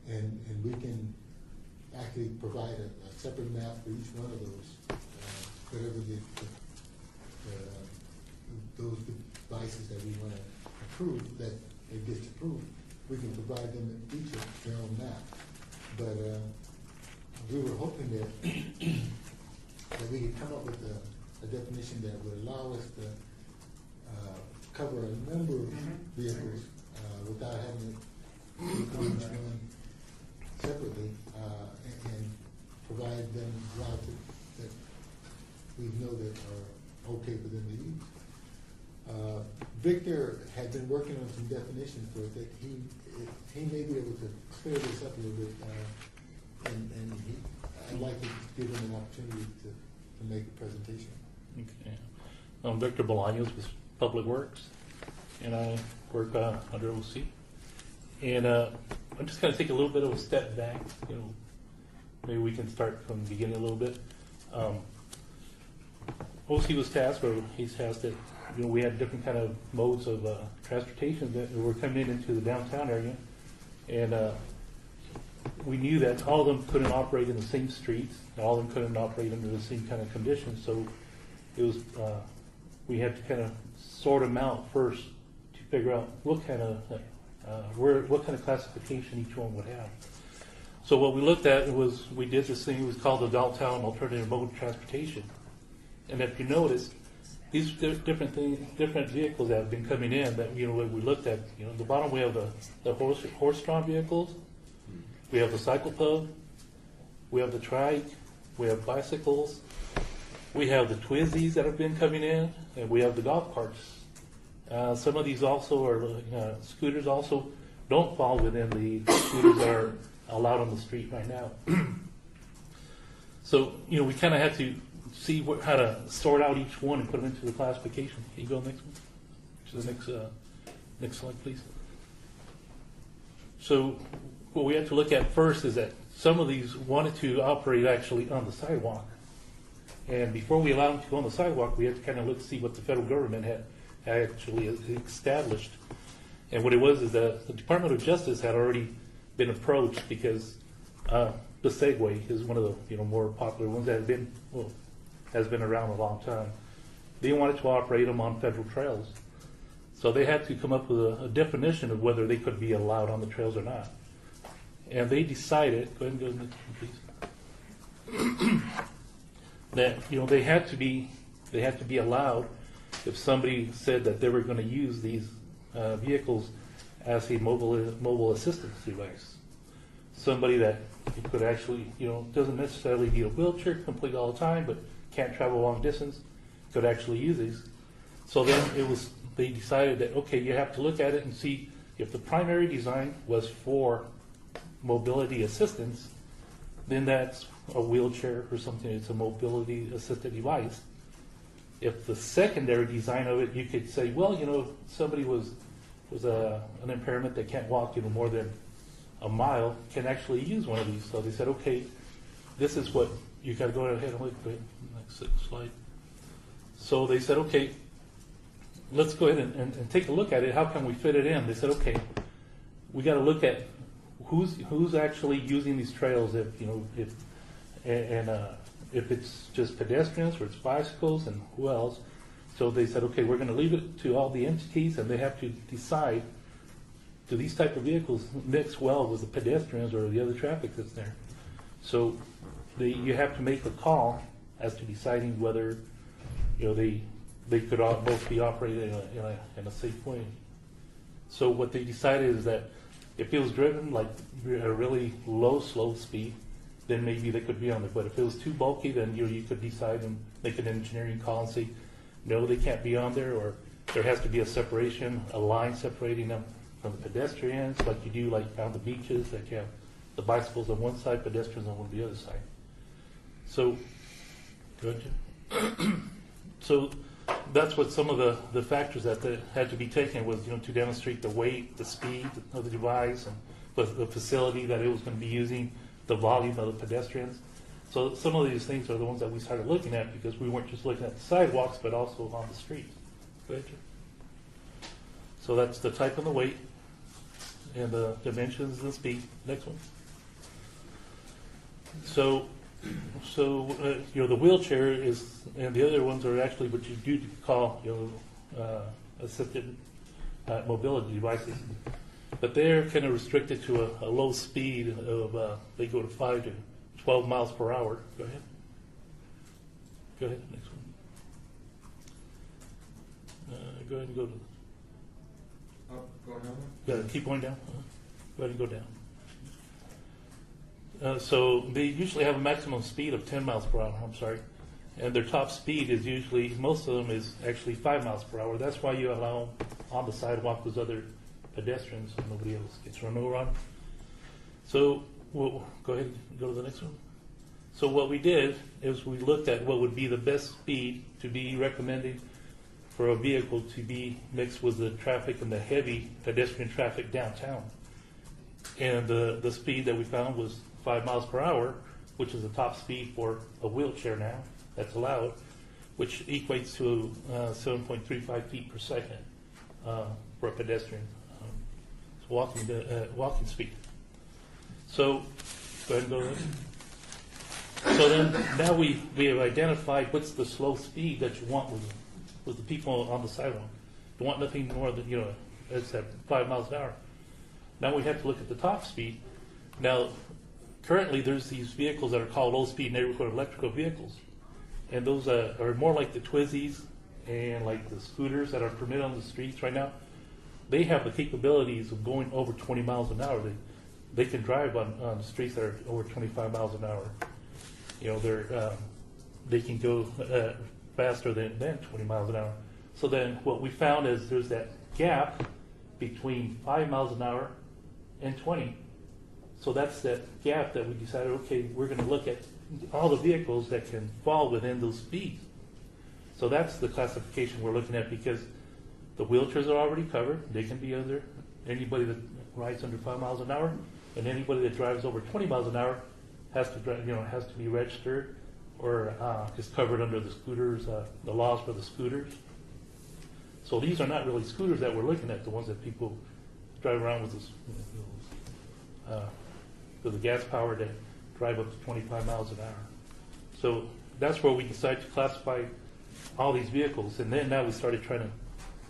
[SPEAKER 7] and we can actually provide a separate map for each one of those, whatever those devices that we want to approve, that it gets approved, we can provide them each their own map. But we were hoping that we could come up with a definition that would allow us to cover a number of vehicles without having to go each one separately, and provide them routes that we know that are okay for them to use. Victor had been working on some definitions for it that he may be able to clear this up a little bit, and I'd like to give him an opportunity to make a presentation.
[SPEAKER 14] Okay. I'm Victor Bolaños with Public Works, and I work under OC. And I'm just going to take a little bit of a step back. Maybe we can start from the beginning a little bit. OC was tasked, or he's tasked that we had different kind of modes of transportation that were coming into the downtown area, and we knew that all of them couldn't operate in the same streets, all of them couldn't operate under the same kind of conditions. So it was we had to kind of sort them out first to figure out what kind of classification each one would have. So what we looked at was, we did this thing, it was called the Downtown Alternative Mode of Transportation. And if you notice, these different vehicles that have been coming in that we looked at, the bottom we have the horse-drawn vehicles, we have the cycle pub, we have the trike, we have bicycles, we have the Twizzys that have been coming in, and we have the golf carts. Some of these also are scooters also don't fall within the scooters that are allowed on the street right now. So, we kind of had to see how to sort out each one and put them into the classification. Can you go next one? To the next slide, please. So what we have to look at first is that some of these wanted to operate actually on the sidewalk. And before we allow them to go on the sidewalk, we had to kind of look to see what the federal government had actually established. And what it was is that the Department of Justice had already been approached, because the Segway is one of the more popular ones that has been around a long time. They wanted to operate them on federal trails. So they had to come up with a definition of whether they could be allowed on the trails or not. And they decided, go ahead and go next one, please, that they had to be allowed if somebody said that they were going to use these vehicles as a mobile assistance device. Somebody that could actually, doesn't necessarily need a wheelchair completely all the time, but can't travel a long distance, could actually use these. So then they decided that, okay, you have to look at it and see if the primary design was for mobility assistance, then that's a wheelchair or something. It's a mobility assisted device. If the secondary design of it, you could say, well, somebody was an impairment that can't walk more than a mile, can actually use one of these. So they said, okay, this is what you got to go ahead and look. Next slide. So they said, okay, let's go ahead and take a look at it. How can we fit it in? They said, okay, we got to look at who's actually using these trails. If it's just pedestrians or it's bicycles and who else. So they said, okay, we're going to leave it to all the entities, and they have to decide, do these type of vehicles mix well with the pedestrians or the other traffic that's there? So you have to make a call as to deciding whether they could all both be operated in a safe way. So what they decided is that if it was driven like a really slow speed, then maybe they could be on there. But if it was too bulky, then you could decide and make an engineering call and say, no, they can't be on there, or there has to be a separation, a line separating them from the pedestrians, like you do like on the beaches, like you have the bicycles on one side, pedestrians on the other side. So, go ahead, Jim. So that's what some of the factors that had to be taken was, to demonstrate the weight, the speed of the device, and the facility that it was going to be using, the volume of the pedestrians. So some of these things are the ones that we started looking at because we weren't just looking at the sidewalks, but also on the streets. Go ahead, Jim. So that's the type and the weight, and the dimensions and the speed. Next one. So the wheelchair is, and the other ones are actually what you do call assisted mobility devices, but they're kind of restricted to a low speed of they go to 5 to 12 miles per hour. Go ahead. Go ahead. Next one. Go ahead and go to.
[SPEAKER 9] Go down.
[SPEAKER 14] Yeah, keep going down. Go ahead and go down. So they usually have a maximum speed of 10 miles per hour. I'm sorry, and their top speed is usually, most of them is actually 5 miles per hour. That's why you allow on the sidewalk those other pedestrians so nobody else gets run over on. So we'll go ahead and go to the next one. So what we did is we looked at what would be the best speed to be recommended for a vehicle to be mixed with the traffic and the heavy pedestrian traffic downtown. And the speed that we found was 5 miles per hour, which is the top speed for a wheelchair now that's allowed, which equates to 7.35 feet per second for a pedestrian. Walking speed. So go ahead and go there. So then now we have identified what's the slow speed that you want with the people on the sidewalk. You want nothing more than, it's at 5 miles an hour. Now we have to look at the top speed. Now, currently there's these vehicles that are called low-speed neighborhood electrical vehicles. And those are more like the Twizzys and like the scooters that are permitted on the streets right now. They have the capabilities of going over 20 miles an hour. They can drive on streets that are over 25 miles an hour. They can go faster than 20 miles an hour. So then what we found is there's that gap between 5 miles an hour and 20. So that's that gap that we decided, okay, we're going to look at all the vehicles that can fall within those speeds. So that's the classification we're looking at, because the wheelchairs are already covered. They can be under anybody that rides under 5 miles an hour, and anybody that drives over 20 miles an hour has to has to be registered or is covered under the scooters, the laws for the scooters. So these are not really scooters that we're looking at, the ones that people drive around with the gas power that drive up to 25 miles an hour. So that's where we decided to classify all these vehicles, and then now we started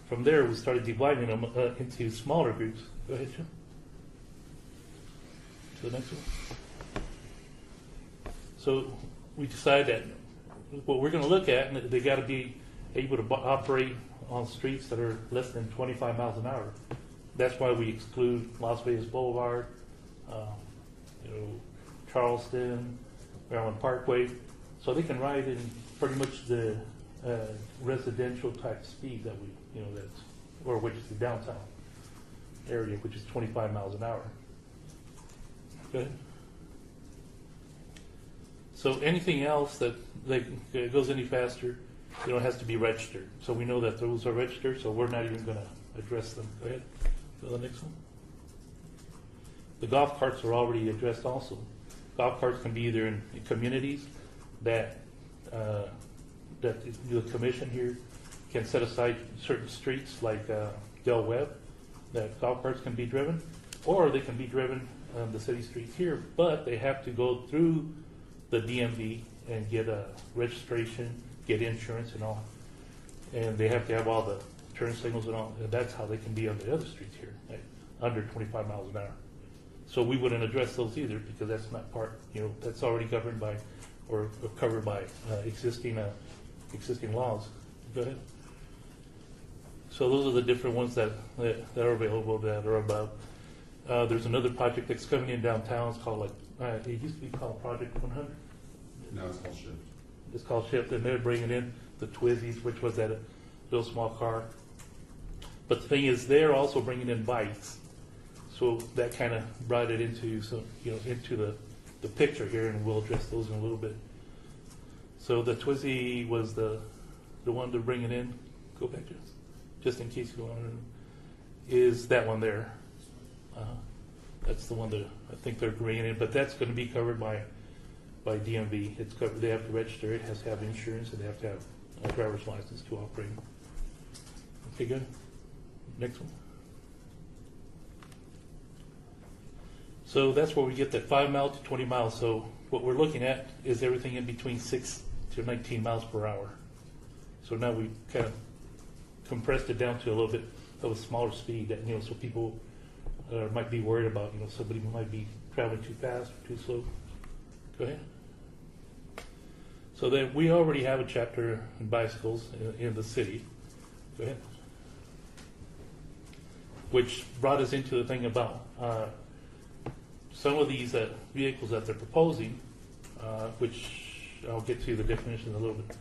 [SPEAKER 14] from there we started dividing them into smaller groups. Go ahead, Jim. To the next one. So we decided that what we're going to look at, and they got to be able to operate on streets that are less than 25 miles an hour. That's why we exclude Las Vegas Boulevard, Charleston, Maryland Parkway. So they can ride in pretty much the residential type speed that which is the downtown area, which is 25 miles an hour. Go ahead. So anything else that goes any faster, has to be registered. So we know that those are registered, so we're not even going to address them. Go ahead. Go to the next one. The golf carts are already addressed also. Golf carts can be either in communities that the commission here can set aside certain streets like Del Webb that golf carts can be driven, or they can be driven on the city streets here, but they have to go through the DMV and get a registration, get insurance and all. And they have to have all the turn signals and all, and that's how they can be on the other streets here, like under 25 miles an hour. So we wouldn't address those either because that's not part, that's already governed by or covered by existing laws. Go ahead. So those are the different ones that are available that are above. There's another project that's coming in downtown. It's called it used to be called Project 100.
[SPEAKER 2] Now it's called Shift.
[SPEAKER 14] It's called Shift, and they're bringing in the Twizzys, which was that little small car. But the thing is, they're also bringing in bikes. So that kind of brought it into the picture here, and we'll address those in a little bit. So the Twizzy was the one they're bringing in. Go back just in case you want to know. Is that one there? That's the one that I think they're bringing in, but that's going to be covered by DMV. It's covered. They have to register it, has to have insurance, and they have to have a driver's license to operate. Okay, good. Next one. So that's where we get that 5 mile to 20 miles. So what we're looking at is everything in between 6 to 19 miles per hour. So now we kind of compressed it down to a little bit of a smaller speed that, so people might be worried about, somebody might be traveling too fast or too slow. Go ahead. So then we already have a chapter in bicycles in the city. Go ahead. Which brought us into the thing about some of these vehicles that they're proposing, which I'll get to the definition in a little bit,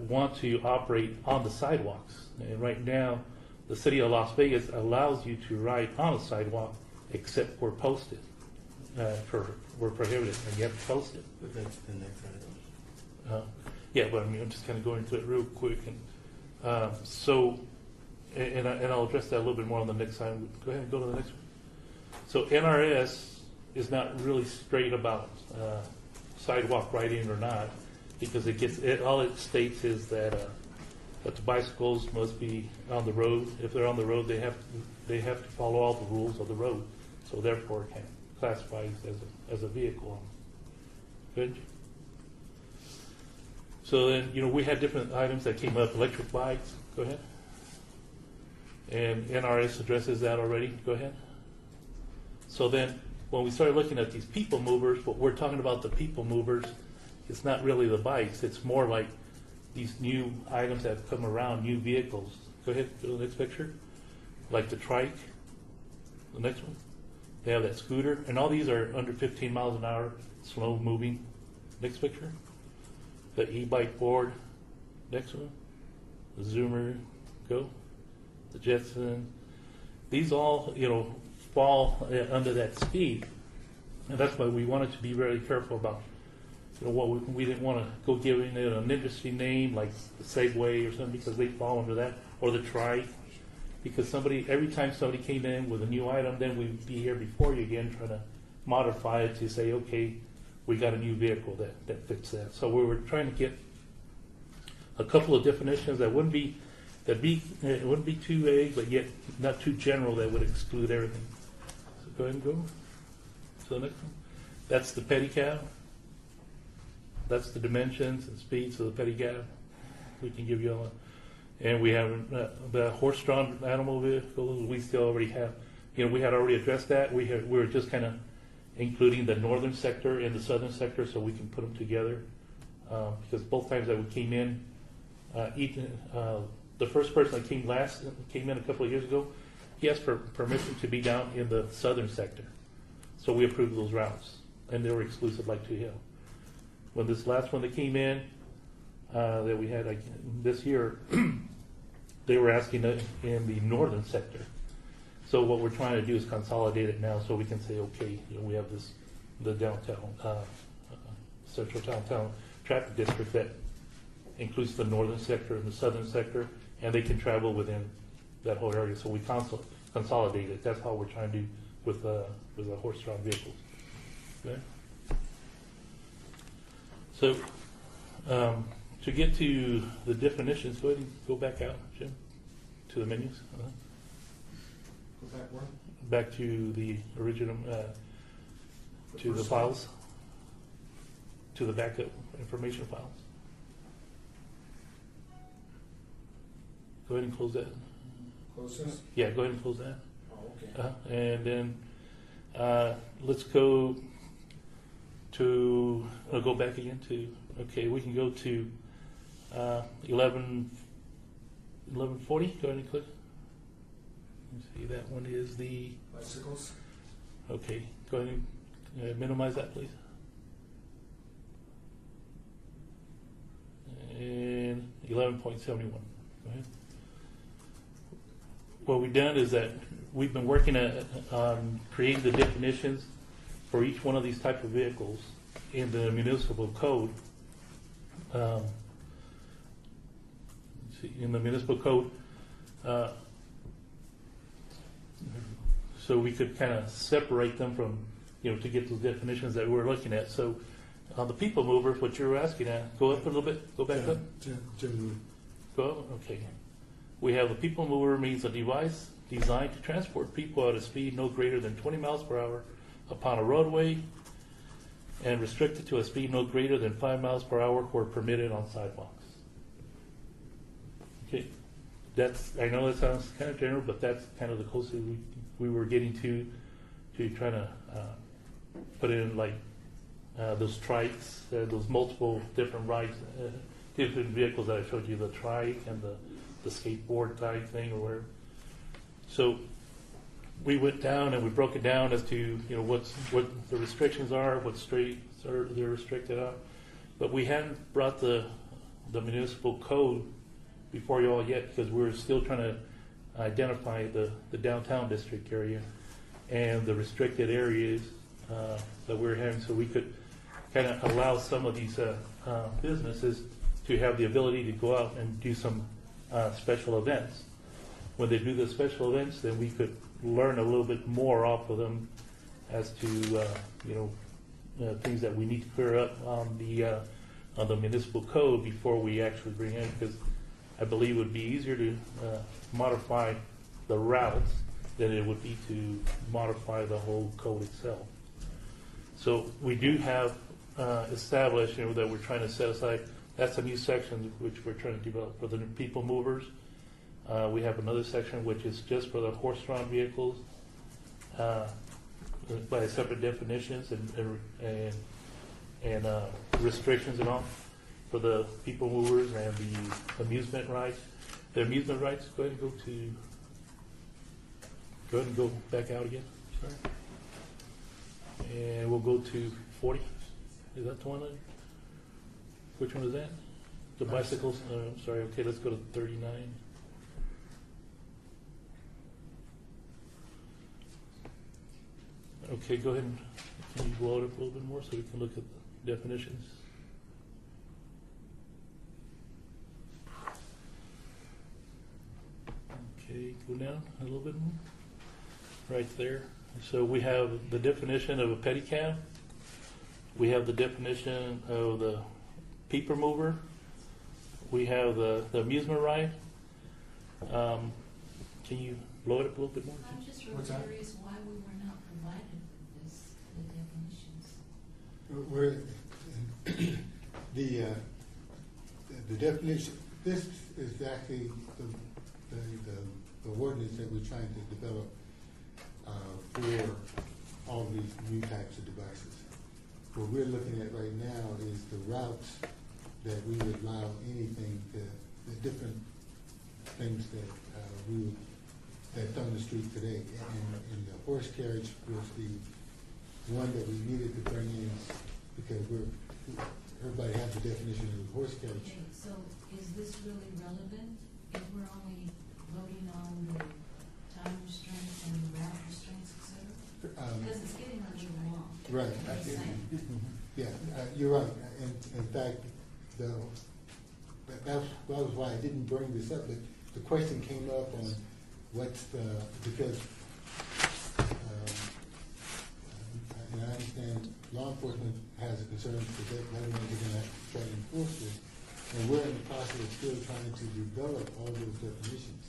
[SPEAKER 14] want to operate on the sidewalks. And right now, the city of Las Vegas allows you to ride on a sidewalk except where posted. We're prohibited, and you have to post it.
[SPEAKER 7] But that's the next item.
[SPEAKER 14] Yeah, but I'm just kind of going into it real quick. And and I'll address that a little bit more on the next slide. Go ahead and go to the next one. So NRS is not really straight about sidewalk riding or not, because all it states is that the bicycles must be on the road. If they're on the road, they have to follow all the rules of the road. So therefore, it can classify as a vehicle. Good. So then, we had different items that came up. Electric bikes. Go ahead. And NRS addresses that already. Go ahead. So then, when we started looking at these people movers, what we're talking about the people movers, it's not really the bikes. It's more like these new items that have come around, new vehicles. Go ahead, go to the next picture. Like the trike. The next one. They have that scooter. And all these are under 15 miles an hour, slow moving. Next picture. The e-bike board. Next one. The Zoomer. Go. The Jetson. These all, fall under that speed. And that's why we wanted to be very careful about, what we didn't want to go giving it an industry name like the Segway or something, because they fall under that, or the trike. Because every time somebody came in with a new item, then we'd be here before you again trying to modify it to say, okay, we got a new vehicle that fits that. So we were trying to get a couple of definitions that wouldn't be too vague, but yet not too general that would exclude everything. So go ahead and go to the next one. That's the pedicab. That's the dimensions and speeds of the pedicab. We can give you all that. And we have the horse-drawn animal vehicles. We still already have, we had already addressed that. We were just kind of including the northern sector and the southern sector so we can put them together. Because both times that we came in, the first person that came in a couple of years ago, he asked for permission to be down in the southern sector. So we approved those routes, and they were exclusive like to him. When this last one that came in, that we had this year, they were asking in the northern sector. So what we're trying to do is consolidate it now so we can say, okay, we have the downtown, central downtown traffic district that includes the northern sector and the southern sector, and they can travel within that whole area. So we consolidate it. That's how we're trying to do with the horse-drawn vehicles. Okay. So To get to the definitions, go ahead and go back out, Jim, to the menus.
[SPEAKER 2] Go back where?
[SPEAKER 14] Back to the original, to the files, to the backup information files. Go ahead and close that.
[SPEAKER 2] Close this?
[SPEAKER 14] Yeah, go ahead and close that.
[SPEAKER 2] Oh, okay.
[SPEAKER 14] And then let's go to, I'll go back again to, okay, we can go to 1140. Go ahead and click. You see, that one is the,
[SPEAKER 2] Bicycles?
[SPEAKER 14] okay, go ahead and minimize that, please. And 11.71. Go ahead. What we've done is that we've been working on creating the definitions for each one of these type of vehicles in the municipal code. In the municipal code, so we could kind of separate them from, to get those definitions that we're looking at. So on the people movers, what you're asking at, go up a little bit, go back up.
[SPEAKER 7] Jim,
[SPEAKER 14] Go up, okay. We have the people mover means a device designed to transport people at a speed no greater than 20 miles per hour upon a roadway and restricted to a speed no greater than 5 miles per hour where permitted on sidewalks. Okay, I know that sounds kind of general, but that's kind of the closest we were getting to trying to put in like those trikes, those multiple different rides, different vehicles that I showed you, the trike and the skateboard type thing or whatever. So we went down and we broke it down as to what the restrictions are, what streets they're restricted on, but we hadn't brought the municipal code before you all yet because we're still trying to identify the downtown district area and the restricted areas that we're having, so we could kind of allow some of these businesses to have the ability to go out and do some special events. When they do the special events, then we could learn a little bit more off of them as to things that we need to clear up on the municipal code before we actually bring in, because I believe it would be easier to modify the routes than it would be to modify the whole code itself. So we do have established that we're trying to set aside. That's a new section which we're trying to develop for the people movers. We have another section which is just for the horse-drawn vehicles by separate definitions and restrictions and all for the people movers and the amusement rights. The amusement rights, go ahead and go back out again. Sorry. And we'll go to 40. Is that the one? Which one is that? The bicycles? I'm sorry. Okay, let's go to 39. Okay, go ahead and can you blow it up a little bit more so we can look at the definitions? Okay, go down a little bit more. Right there. So we have the definition of a pedicab. We have the definition of the peeper mover. We have the amusement ride. Can you blow it up a little bit more?
[SPEAKER 5] I'm just really curious why we were not provided with this, the definitions.
[SPEAKER 7] the definition, this is actually the ordinance that we're trying to develop for all of these new types of devices. What we're looking at right now is the routes that we would allow anything, the different things that that's on the street today. And the horse carriage was the one that we needed to bring in because everybody has the definition of the horse carriage.
[SPEAKER 5] Okay, so is this really relevant if we're only voting on the time restraints and route restraints, et cetera? Because it's getting a little long.
[SPEAKER 7] Right. Yeah, you're right. In fact, that was why I didn't bring this up. But the question came up on because and I understand law enforcement has a concern because they're going to try to enforce this. And we're in the process of still trying to develop all those definitions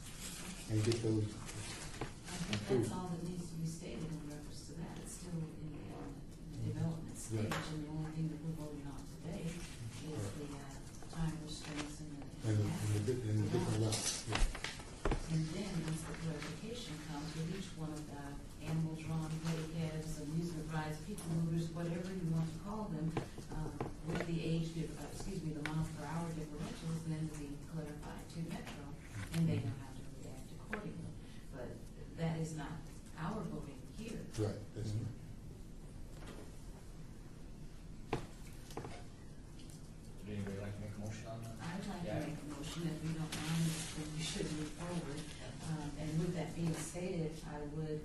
[SPEAKER 7] and get those
[SPEAKER 5] I think that's all that needs to be stated in reference to that. It's still in the development stage,
[SPEAKER 7] Right.
[SPEAKER 5] and the only thing that we're voting on today is the time restraints and
[SPEAKER 7] and the different levels. Yeah.
[SPEAKER 5] And then, once the clarification comes with each one of the animal drawn pedicabs, amusement rides, people movers, whatever you want to call them, with the the mile per hour differentials, then be clarified to Metro, and they know how to react accordingly. But that is not our voting here.
[SPEAKER 7] Right, that's right.
[SPEAKER 1] Would anybody like to make a motion on that?
[SPEAKER 5] I'd like
[SPEAKER 1] Yeah.
[SPEAKER 5] to make a motion, if we don't mind, then we should move forward. And with that being stated, I would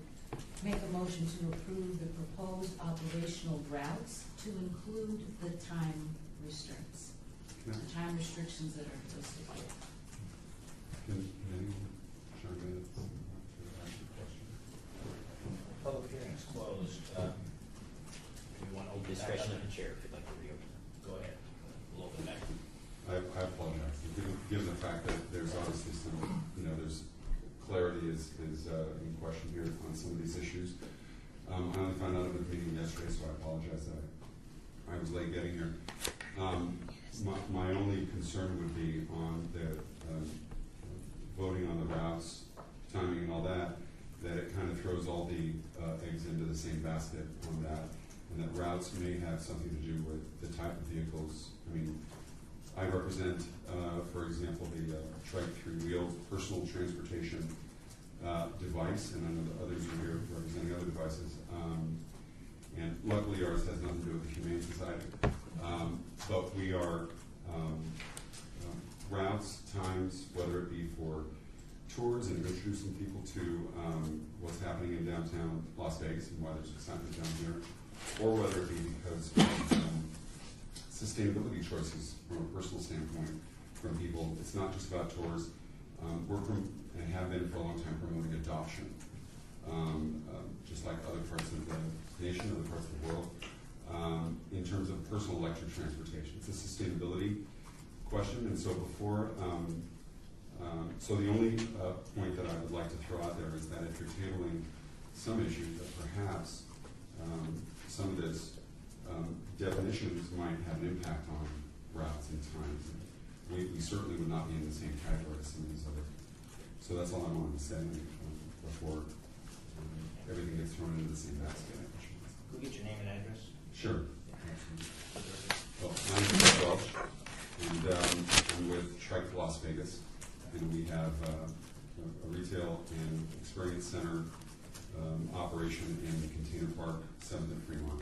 [SPEAKER 5] make a motion to approve the proposed operational routes to include the time restraints, the time restrictions that are listed here.
[SPEAKER 2] Can anyone chime in to ask a question?
[SPEAKER 1] Public hearing is closed. Do we want to open it back
[SPEAKER 13] Discretion
[SPEAKER 1] up?
[SPEAKER 13] of the chair if you'd like to reopen.
[SPEAKER 1] Go ahead. We'll open it back.
[SPEAKER 2] I apologize. Given the fact that there's obviously some, there's clarity is in question here on some of these issues. I only found out about the meeting yesterday, so I apologize that I was late getting here. My only concern would be on the voting on the routes, timing and all that it kind of throws all the eggs into the same basket on that, and that routes may have something to do with the type of vehicles. I mean, I represent, for example, the trike three-wheel personal transportation device, and I know the others are here representing other devices. And luckily ours has nothing to do with the Humane Society. But we are routes, times, whether it be for tours and introducing people to what's happening in downtown Las Vegas and why there's excitement down here, or whether it be because of sustainability choices from a personal standpoint from people. It's not just about tours. We're and have been for a long time promoting adoption, just like other parts of the nation, other parts of the world, in terms of personal electric transportation. It's a sustainability question, and so before, so the only point that I would like to throw out there is that if you're tabling some issues that perhaps some of this definitions might have an impact on routes and times, we certainly would not be in the same category as some of these other. So that's all I wanted to say before everything gets thrown into the same basket.
[SPEAKER 1] Could we get your name and address?
[SPEAKER 2] Sure. Well, I'm Chris Welch, and I'm with Trike Las Vegas, and we have a retail and experience center operation in the Container Park, 7th and Fremont,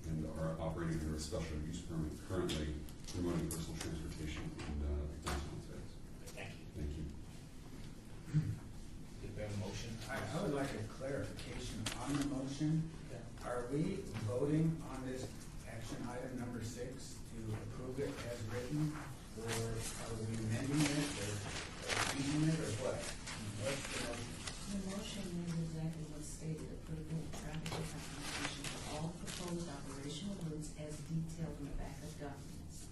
[SPEAKER 2] and are operating under a special use permit currently promoting personal transportation in downtown Las Vegas.
[SPEAKER 1] Thank you.
[SPEAKER 2] Thank you.
[SPEAKER 1] Did we have a motion?
[SPEAKER 6] I would like a clarification on the motion. Are we voting on this action item number 6 to approve it as written, or are we amending it, or changing it, or what? What's the motion?
[SPEAKER 5] The motion is exactly what's stated, approval of traffic documentation for all proposed operational routes as detailed in the back of documents.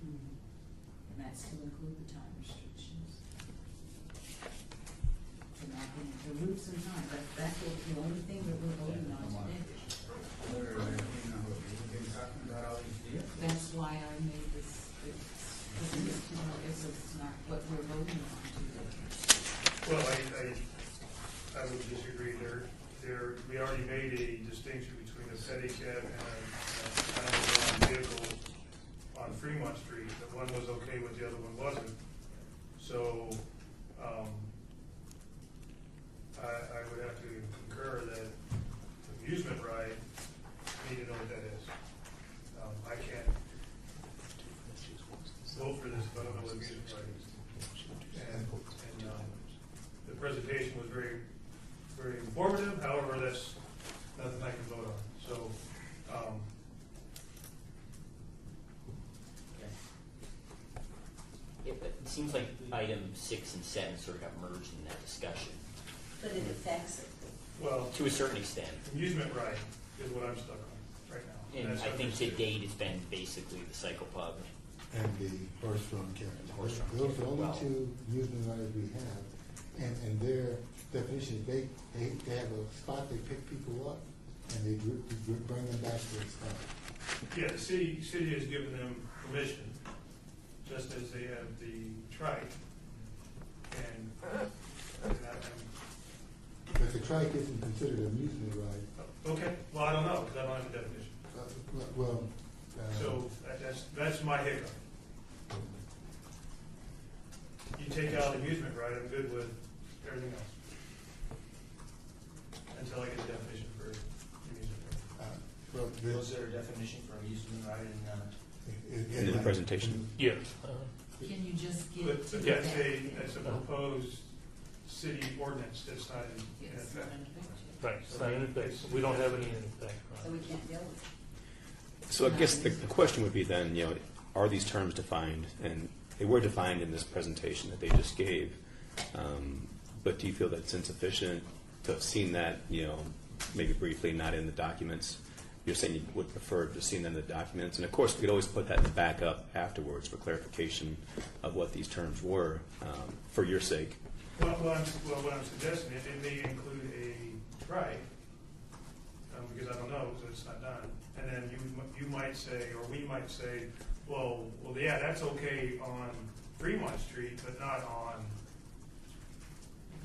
[SPEAKER 5] And that's to include the time restrictions. The routes and time, that's the only thing that we're voting on today.
[SPEAKER 6] We've been talking about all these deals.
[SPEAKER 5] That's why I made this, it's not what we're voting on today.
[SPEAKER 11] Well, I would disagree there. We already made a distinction between a pedicab and a vehicle on Fremont Street. That one was okay, but the other one wasn't. So, I would have to concur that amusement ride, I need to know what that is. I can't vote for this, but I don't know what amusement ride is. And the presentation was very, very informative. However, that's nothing I can vote on. So,
[SPEAKER 13] It seems like item 6 and 7 sort of got merged in that discussion.
[SPEAKER 12] But it affects it.
[SPEAKER 11] well,
[SPEAKER 13] To a certain extent.
[SPEAKER 11] amusement ride is what I'm stuck on right now.
[SPEAKER 13] And
[SPEAKER 11] That's
[SPEAKER 13] I think to
[SPEAKER 11] understood.
[SPEAKER 13] date it's been basically the Cycle Pub
[SPEAKER 7] And the horse-drawn carriage.
[SPEAKER 13] Horse-drawn
[SPEAKER 7] Those are the only
[SPEAKER 13] well.
[SPEAKER 7] two amusement rides we have. And their definition, they have a spot, they pick people up, and they bring them back to the spot.
[SPEAKER 11] Yeah, the city has given them permission, just as they have the trike. And
[SPEAKER 7] But the trike isn't considered an amusement ride.
[SPEAKER 11] okay, well, I don't know, because I don't have a definition.
[SPEAKER 7] Well.
[SPEAKER 11] So that's my hiccup. You take out amusement ride, I'm good with everything else. Until I get a definition for amusement ride.
[SPEAKER 1] Was there a definition for amusement ride
[SPEAKER 4] In the presentation.
[SPEAKER 14] Yes.
[SPEAKER 5] Can you just get?
[SPEAKER 11] But
[SPEAKER 5] to
[SPEAKER 11] that's
[SPEAKER 5] that?
[SPEAKER 11] that's a proposed city ordinance that's not in
[SPEAKER 5] Yes,
[SPEAKER 11] effect.
[SPEAKER 14] Right, it's not in effect. We don't have any in effect.
[SPEAKER 12] So we can't deal with it.
[SPEAKER 4] So I guess the question would be then, are these terms defined? And they were defined in this presentation that they just gave. But do you feel that's insufficient to have seen that, maybe briefly, not in the documents? You're saying you would prefer to see them in the documents. And of course, we could always put that in the backup afterwards for clarification of what these terms were, for your sake.
[SPEAKER 11] Well, what I'm suggesting, it may include a trike, because I don't know, because it's not done. And then you might say, or we might say, well, yeah, that's okay on Fremont Street, but not on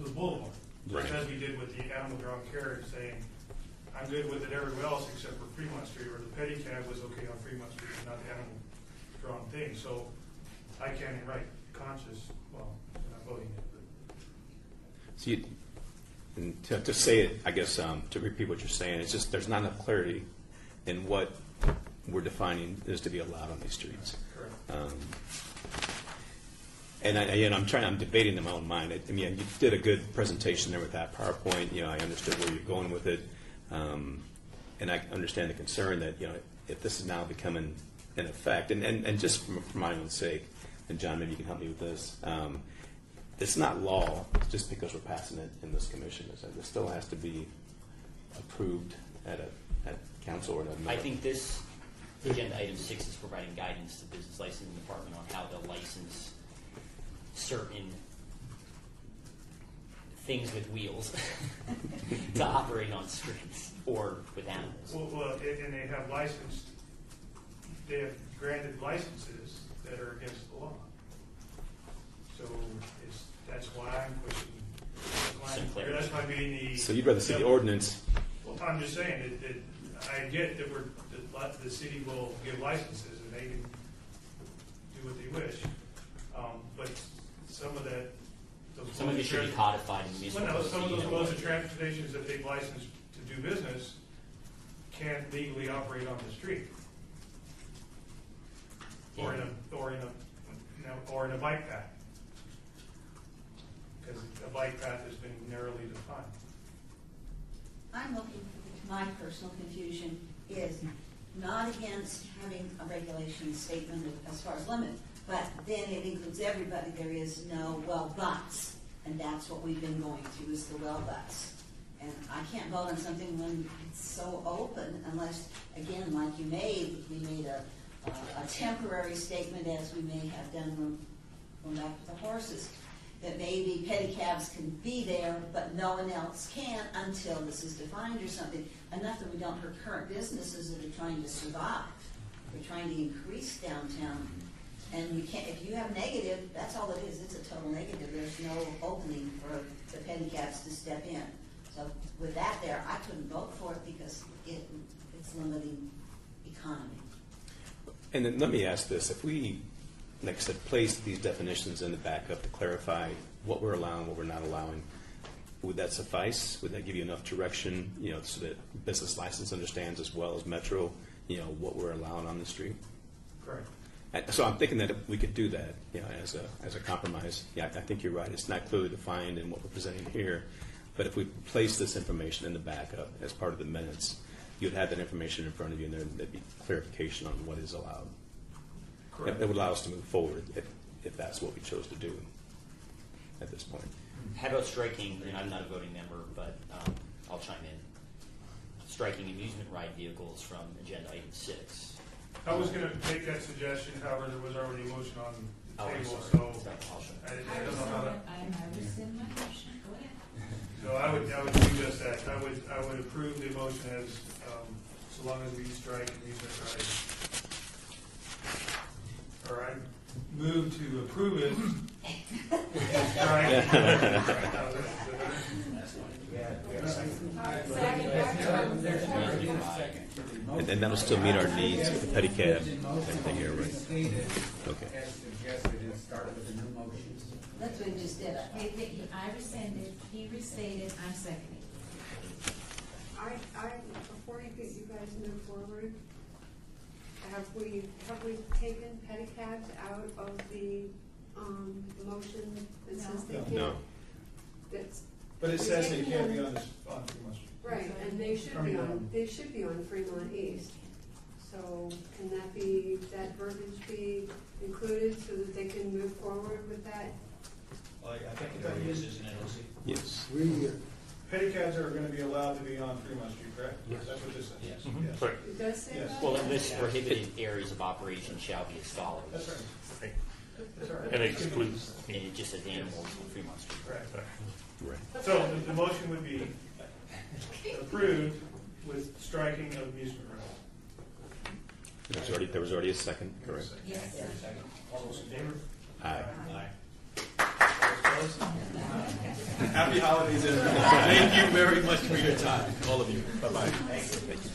[SPEAKER 11] the boulevard. Just as we did with the animal drawn carriage, saying, I'm good with it everywhere else except for Fremont Street, or the pedicab was okay on Fremont Street, but not the animal drawn thing. So I can't write conscious, well, I'm not voting yet, but.
[SPEAKER 4] So and to say it, I guess, to repeat what you're saying, it's just there's not enough clarity in what we're defining is to be allowed on these streets.
[SPEAKER 11] Correct.
[SPEAKER 4] And I'm debating in my own mind. I mean, you did a good presentation there with that PowerPoint. I understood where you're going with it, and I understand the concern that if this is now becoming in effect, and just for my own sake, and John, maybe you can help me with this. It's not law just because we're passing it in this commission. It still has to be approved at council or another.
[SPEAKER 13] I think this agenda item 6 is providing guidance to the business licensing department on how to license certain things with wheels to operate on streets or with animals.
[SPEAKER 11] Well, and they have granted licenses that are against the law. So that's why I'm pushing. That's why being the.
[SPEAKER 4] So you'd rather see the ordinance.
[SPEAKER 11] Well, I'm just saying that I get that the city will give licenses and they can do what they wish, but some of that.
[SPEAKER 13] Some of it should be codified in the municipal code.
[SPEAKER 11] Some of those modes of transportations that they've licensed to do business can't legally operate on the street. Or in a bike path. Because a bike path has been narrowly defined.
[SPEAKER 12] I'm looking, my personal confusion is not against having a regulation statement as far as limit, but then it includes everybody. There is no well buts, and that's what we've been going through is the well buts. And I can't vote on something when it's so open unless, again, like we made a temporary statement as we may have done when back with the horses, that maybe pedicabs can be there, but no one else can until this is defined or something. Enough that we don't hurt current businesses that are trying to survive. We're trying to increase downtown. And you can't, if you have negative, that's all it is. It's a total negative. There's no opening for the pedicabs to step in. So with that there, I couldn't vote for it because it's limiting economy.
[SPEAKER 4] And then let me ask this. If we, like I said, place these definitions in the backup to clarify what we're allowing, what we're not allowing, would that suffice? Would that give you enough direction, so that business license understands as well as Metro, what we're allowing on the street?
[SPEAKER 11] Correct.
[SPEAKER 4] So I'm thinking that if we could do that, as a compromise. Yeah, I think you're right. It's not clearly defined in what we're presenting here, but if we place this information in the backup as part of the minutes, you'd have that information in front of you, and there'd be clarification on what is allowed.
[SPEAKER 11] Correct.
[SPEAKER 4] It would allow us to move forward if that's what we chose to do at this point.
[SPEAKER 13] How about striking, and I'm not a voting member, but I'll chime in, striking amusement ride vehicles from agenda item 6.
[SPEAKER 11] I was gonna make that suggestion, however, there was already a motion on the
[SPEAKER 13] Oh, I'm
[SPEAKER 11] table,
[SPEAKER 13] sorry.
[SPEAKER 11] so
[SPEAKER 13] I'll show.
[SPEAKER 11] I don't know how that.
[SPEAKER 5] I rescind my motion, go ahead.
[SPEAKER 11] So I would do just that. I would approve the motion as, so long as we strike amusement rides. Or I move to approve it. Strike.
[SPEAKER 4] And that'll still meet our needs with the pedicab, everything here, right? Okay.
[SPEAKER 6] As suggested, and start with a new motion.
[SPEAKER 12] That's what we just did.
[SPEAKER 5] I rescinded, he restated, I'm seconding.
[SPEAKER 10] Before you guys move forward, have we taken pedicabs out of the, motion that says they can't?
[SPEAKER 4] No.
[SPEAKER 10] That's,
[SPEAKER 2] But it says they can't be on Fremont Street.
[SPEAKER 10] right, and they should be on Fremont East. So can that verbiage be included so that they can move forward with that?
[SPEAKER 1] Well, I think it already is, isn't it, Lucy?
[SPEAKER 4] Yes.
[SPEAKER 2] Pedicabs are going to be allowed to be on Fremont Street, correct?
[SPEAKER 14] Yes.
[SPEAKER 2] That's what this says.
[SPEAKER 1] Yes.
[SPEAKER 2] Yes.
[SPEAKER 14] Right.
[SPEAKER 10] It does say
[SPEAKER 2] Yes.
[SPEAKER 10] that?
[SPEAKER 13] Well, in this prohibited areas of operation shall be as follows.
[SPEAKER 2] That's right.
[SPEAKER 14] Right.
[SPEAKER 2] That's all right.
[SPEAKER 14] And it excludes.
[SPEAKER 13] And it just says animals on Fremont Street.
[SPEAKER 2] Correct.
[SPEAKER 4] Right.
[SPEAKER 11] So the motion would be approved with striking of amusement rides.
[SPEAKER 4] There was already a second, correct?
[SPEAKER 5] Yes.
[SPEAKER 1] Second. All those in favor?
[SPEAKER 4] Aye.
[SPEAKER 1] Aye.
[SPEAKER 9] Happy holidays, everyone. Thank you very much for your time, all of you. Bye-bye.
[SPEAKER 4] Thank you.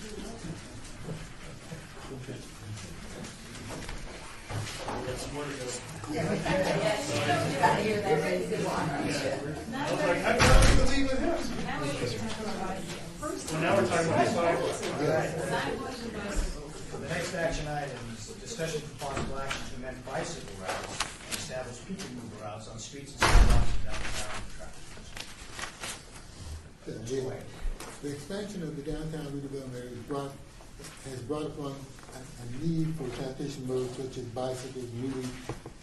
[SPEAKER 11] Got some more to go.
[SPEAKER 12] I hear that ready to walk.
[SPEAKER 11] I was like,
[SPEAKER 2] I thought we could leave with him.
[SPEAKER 5] Now we're talking about
[SPEAKER 11] well, now we're talking about sidewalks.
[SPEAKER 5] sidewalks and bicycles.
[SPEAKER 1] The next action item is discussion for possible action to amend bicycle routes and establish people mover routes on streets and sidewalks in downtown traffic.
[SPEAKER 7] The expansion of the downtown redevelopment area has brought upon a need for transportation modes such as bicycles, newly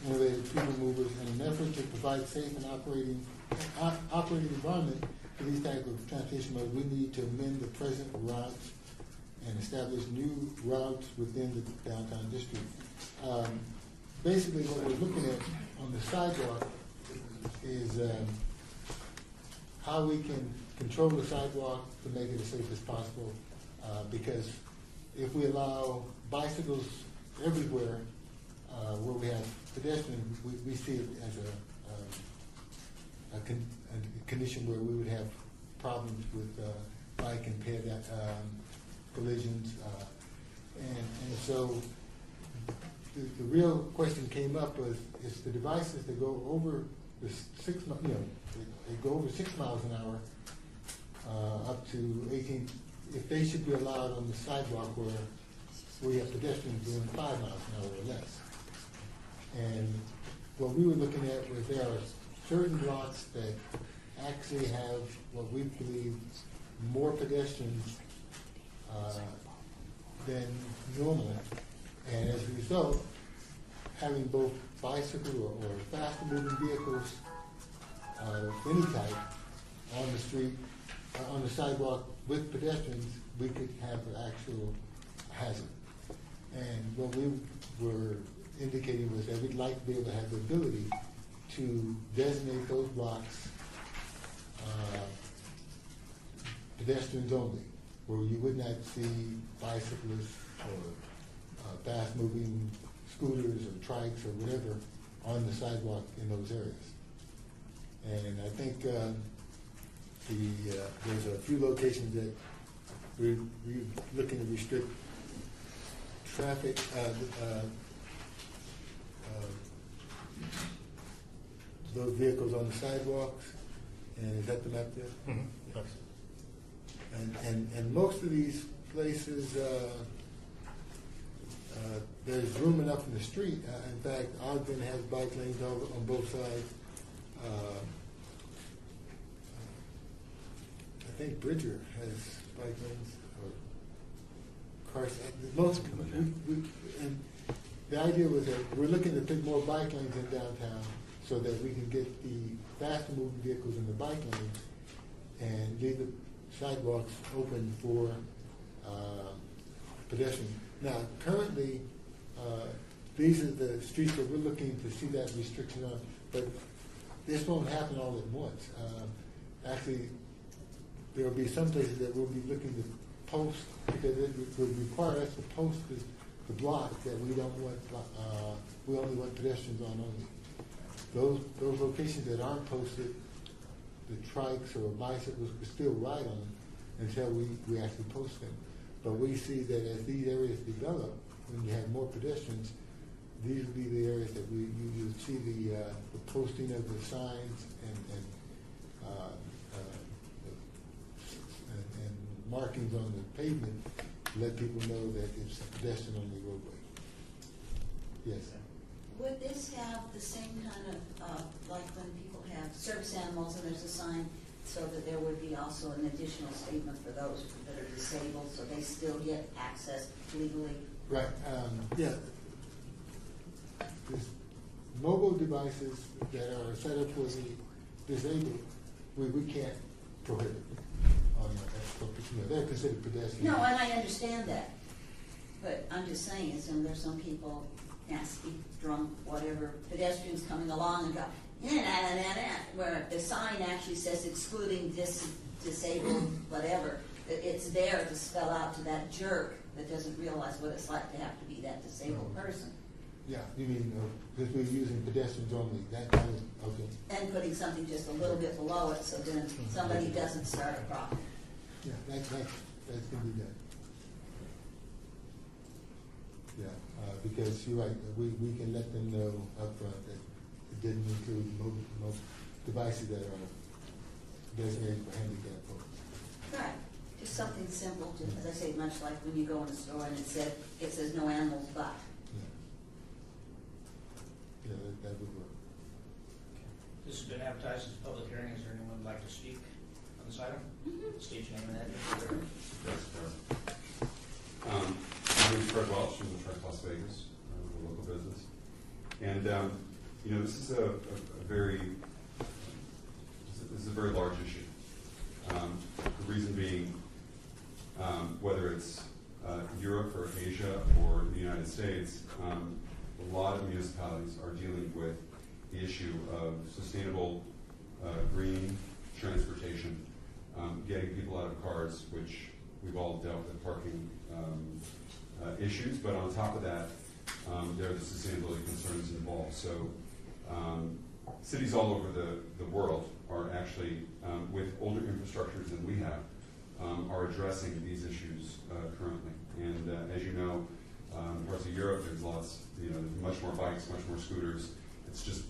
[SPEAKER 7] innovative people movers, in an effort to provide safe and operating environment for these type of transportation modes. We need to amend the present routes and establish new routes within the downtown district. Basically, what we're looking at on the sidewalk is how we can control the sidewalk to make it as safe as possible. Because if we allow bicycles everywhere where we have pedestrians, we see it as a condition where we would have problems with bike and ped collisions. And so the real question came up was, is the devices that go over the they go over 6 miles an hour up to 18, if they should be allowed on the sidewalk where we have pedestrians doing 5 miles an hour or less. And what we were looking at was there are certain blocks that actually have what we believe more pedestrians than normal. And as a result, having both bicycle or faster moving vehicles of any type on the street, on the sidewalk with pedestrians, we could have an actual hazard. And what we were indicating was that we'd like to be able to have the ability to designate those blocks pedestrians only, where you would not see bicyclists or fast-moving scooters or trikes or whatever on the sidewalk in those areas. And I think there's a few locations that we're looking to restrict traffic, those vehicles on the sidewalks. And is that the map there?
[SPEAKER 14] Mhm.
[SPEAKER 7] Yes. And most of these places, there's room enough in the street. In fact, Ogden has bike lanes on both sides. I think Bridger has bike lanes, or Carson. Most and the idea was that we're looking to put more bike lanes in downtown so that we can get the faster moving vehicles in the bike lanes and leave the sidewalks open for pedestrians. Now, currently, these are the streets that we're looking to see that restriction on, but this won't happen all at once. Actually, there will be some places that we'll be looking to post, because it will require us to post the block that we don't want, we only want pedestrians on only. Those locations that aren't posted, the trikes or bicycles could still ride on them until we actually post them. But we see that as these areas develop, when you have more pedestrians, these will be the areas that you see the posting of the signs and markings on the pavement to let people know that it's a pedestrian-only roadway. Yes.
[SPEAKER 12] Would this have the same kind of, like when people have service animals and there's a sign, so that there would be also an additional statement for those that are disabled, so they still get access legally?
[SPEAKER 7] Right. Yeah. There's mobile devices that are set up for the disabled, we can't prohibit. They're considered pedestrian.
[SPEAKER 12] No, and I understand that. But I'm just saying, is there's some people, nasty, drunk, whatever, pedestrians coming along and go, where the sign actually says excluding disabled, whatever. It's there to spell out to that jerk that doesn't realize what it's like to have to be that disabled person.
[SPEAKER 7] Yeah, you mean, because we're using pedestrians only, that kind of, okay.
[SPEAKER 12] And putting something just a little bit below it, so then somebody doesn't start a problem.
[SPEAKER 7] Yeah, that's going to be done. Yeah, because you're right, we can let them know upfront that it didn't include mobile devices that are designated for handicapped folks.
[SPEAKER 12] Right. Just something simple, just, as I say, much like when you go in a store and it says no animals but.
[SPEAKER 7] Yeah, that would work.
[SPEAKER 1] This has been advertised as a public hearing. Is there anyone who'd like to speak on this item? State your name and address.
[SPEAKER 15] My name is Fred Welch. I'm with Trek Las Vegas, a local business. And, this is a very large issue. The reason being, whether it's Europe or Asia or the United States, a lot of municipalities are dealing with the issue of sustainable green transportation, getting people out of cars, which we've all dealt with parking issues, but on top of that, there are the sustainability concerns involved. So cities all over the world are actually, with older infrastructures than we have, are addressing these issues currently. And as you know, in parts of Europe, there's lots, much more bikes, much more scooters. It's just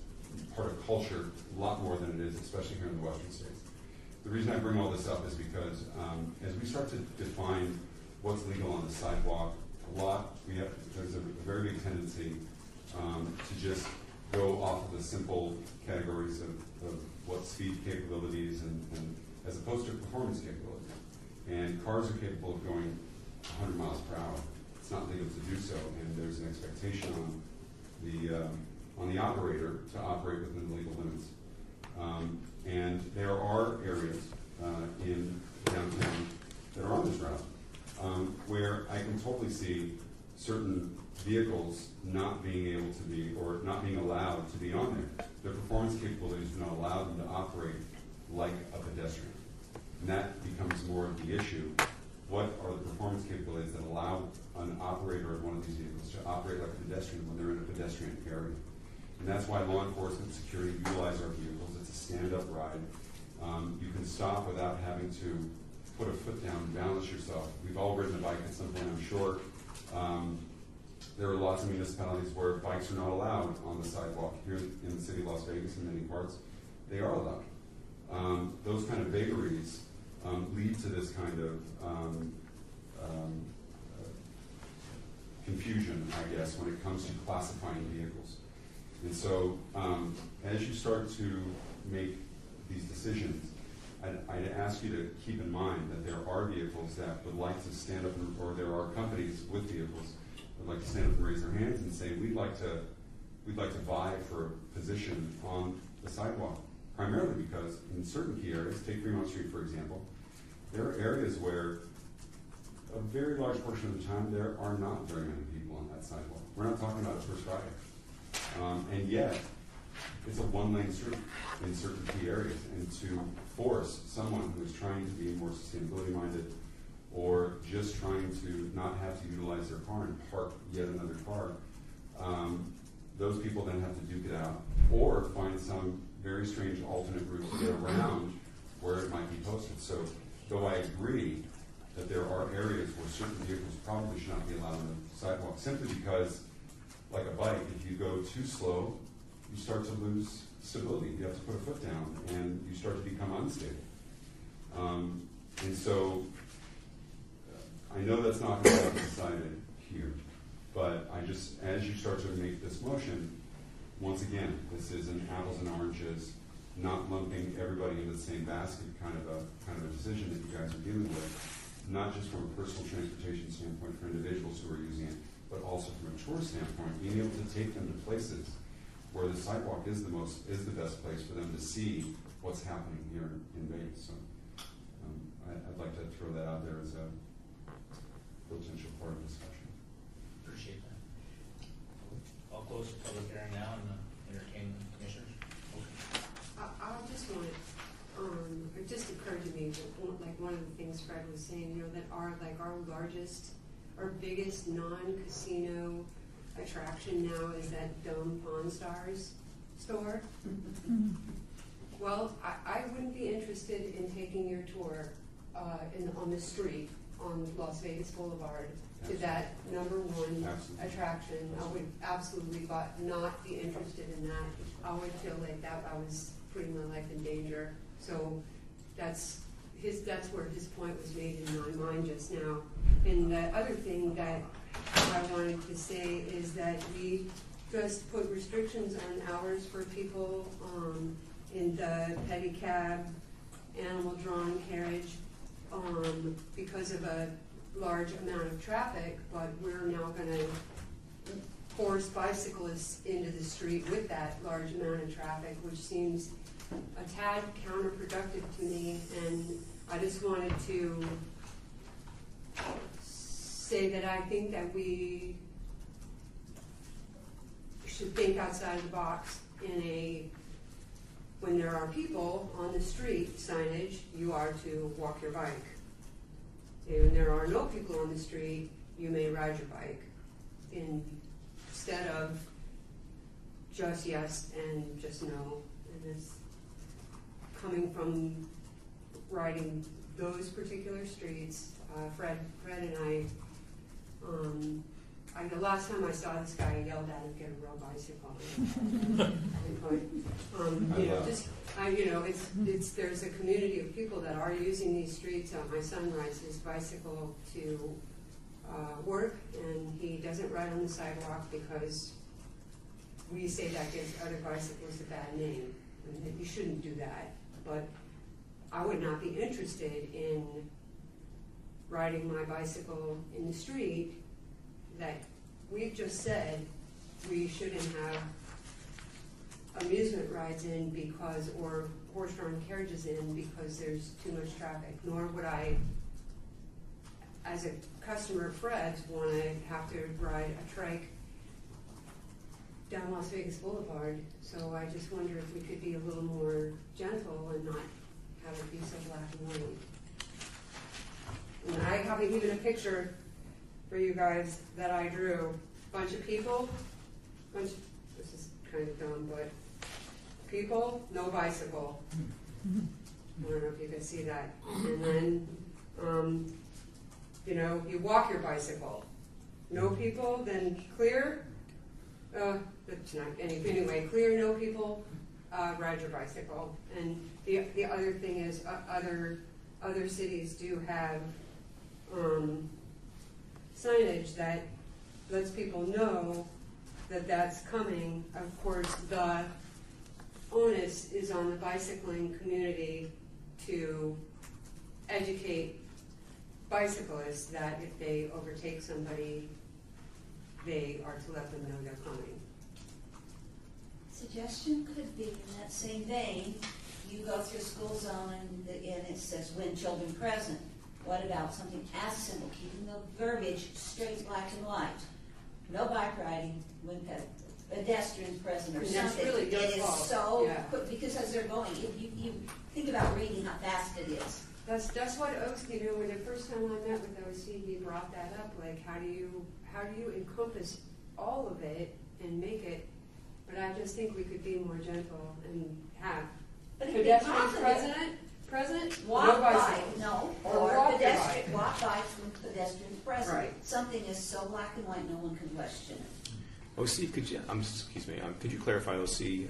[SPEAKER 15] part of culture, a lot more than it is, especially here in the Western states. The reason I bring all this up is because as we start to define what's legal on the sidewalk, there's a very big tendency to just go off of the simple categories of what speed capabilities and as opposed to performance capabilities. And cars are capable of going 100 miles per hour. It's not legal to do so, and there's an expectation on the operator to operate within the legal limits. And there are areas in downtown that are on this route where I can totally see certain vehicles not being able to be, or not being allowed to be on there. Their performance capabilities do not allow them to operate like a pedestrian. And that becomes more of the issue. What are the performance capabilities that allow an operator of one of these vehicles to operate like a pedestrian when they're in a pedestrian area? And that's why law enforcement, security utilize our vehicles. It's a stand-up ride. You can stop without having to put a foot down and balance yourself. We've all ridden a bike at some point, I'm sure. There are lots of municipalities where bikes are not allowed on the sidewalk. Here in the city of Las Vegas, in many parts, they are allowed. Those kind of vagaries lead to this kind of confusion, I guess, when it comes to classifying vehicles. And so as you start to make these decisions, I'd ask you to keep in mind that there are vehicles that would like to stand up, or there are companies with vehicles that would like to stand up and raise their hands and say, we'd like to vie for a position on the sidewalk. Primarily because in certain key areas, take Fremont Street for example, there are areas where a very large portion of the time, there are not very many people on that sidewalk. We're not talking about a First Friday. And yet, it's a one-lane street in certain key areas. And to force someone who is trying to be more sustainability-minded or just trying to not have to utilize their car and park yet another car, those people then have to duke it out or find some very strange alternate route to get around where it might be posted. So, though I agree that there are areas where certain vehicles probably should not be allowed on the sidewalk, simply because, like a bike, if you go too slow, you start to lose stability. You have to put a foot down, and you start to become unstable. And so, I know that's not going to be decided here, but I just, as you start to make this motion, once again, this is an apples and oranges, not lumping everybody into the same basket kind of a decision that you guys are dealing with, not just from a personal transportation standpoint for individuals who are using it, but also from a tourist standpoint, being able to take them to places where the sidewalk is the best place for them to see what's happening here in Vegas. So I'd like to throw that out there as a potential part of discussion.
[SPEAKER 1] Appreciate that. I'll close the public hearing now and entertain the commissioners.
[SPEAKER 10] I just want, it just occurred to me that one of the things Fred was saying, that our biggest non-casino attraction now is that Dome Pawn Stars store. Well, I wouldn't be interested in taking your tour on the street on Las Vegas Boulevard to that number one attraction. I would absolutely not be interested in that. I would feel like that I was putting my life in danger. So that's where his point was made in my mind just now. And the other thing that I wanted to say is that we just put restrictions on hours for people in the pedicab, animal-drawn carriage, because of a large amount of traffic, but we're now going to force bicyclists into the street with that large amount of traffic, which seems a tad counterproductive to me. And I just wanted to say that I think that we should think outside the box when there are people on the street signage, you are to walk your bike. And when there are no people on the street, you may ride your bike. Instead of just yes and just no. And it's coming from riding those particular streets. Fred and the last time I saw this guy, I yelled at him, "Get a real bicycle." There's a community of people that are using these streets. My son rides his bicycle to work, and he doesn't ride on the sidewalk because we say that gives other bicyclists a bad name, and that you shouldn't do that. But I would not be interested in riding my bicycle in the street that we've just said we shouldn't have amusement rides in or horse-drawn carriages in because there's too much traffic. Nor would I, as a customer of Fred's, want to have to ride a trike down Las Vegas Boulevard. So I just wonder if we could be a little more gentle and not have it be so black and white. And I have even a picture for you guys that I drew. Bunch of people, this is kind of dumb, but people, no bicycle. I don't know if you can see that. And then, you walk your bicycle. No people, then clear. That's not anyway. Clear, no people. Ride your bicycle. And the other thing is, other cities do have signage that lets people know that that's coming. Of course, the onus is on the bicycling community to educate bicyclists that if they overtake somebody, they are to let them know they're coming.
[SPEAKER 12] Suggestion could be in that same vein, you go through a school zone and it says when children present. What about something as simple, keeping the verbiage straight black and white? No bike riding when pedestrians present or
[SPEAKER 10] And that's
[SPEAKER 12] something.
[SPEAKER 10] really your
[SPEAKER 12] It is
[SPEAKER 10] fault.
[SPEAKER 12] so
[SPEAKER 10] Yeah.
[SPEAKER 12] quick, because as they're going, if you think about reading how fast it is.
[SPEAKER 10] That's what OC, when the first time I met with OC, he brought that up, like, how do you encompass all of it and make it, but I just think we could be more gentle and have
[SPEAKER 12] But it could be
[SPEAKER 10] pedestrians
[SPEAKER 12] positive.
[SPEAKER 10] present,
[SPEAKER 12] Walk
[SPEAKER 10] no
[SPEAKER 12] by,
[SPEAKER 10] bicycles.
[SPEAKER 12] no,
[SPEAKER 10] Or
[SPEAKER 12] or
[SPEAKER 10] walk your
[SPEAKER 12] pedestrian,
[SPEAKER 10] bike.
[SPEAKER 12] walk bikes with pedestrians present.
[SPEAKER 10] Right.
[SPEAKER 12] Something is so black and white, no one can question it.
[SPEAKER 4] OC, could you, could you clarify, OC,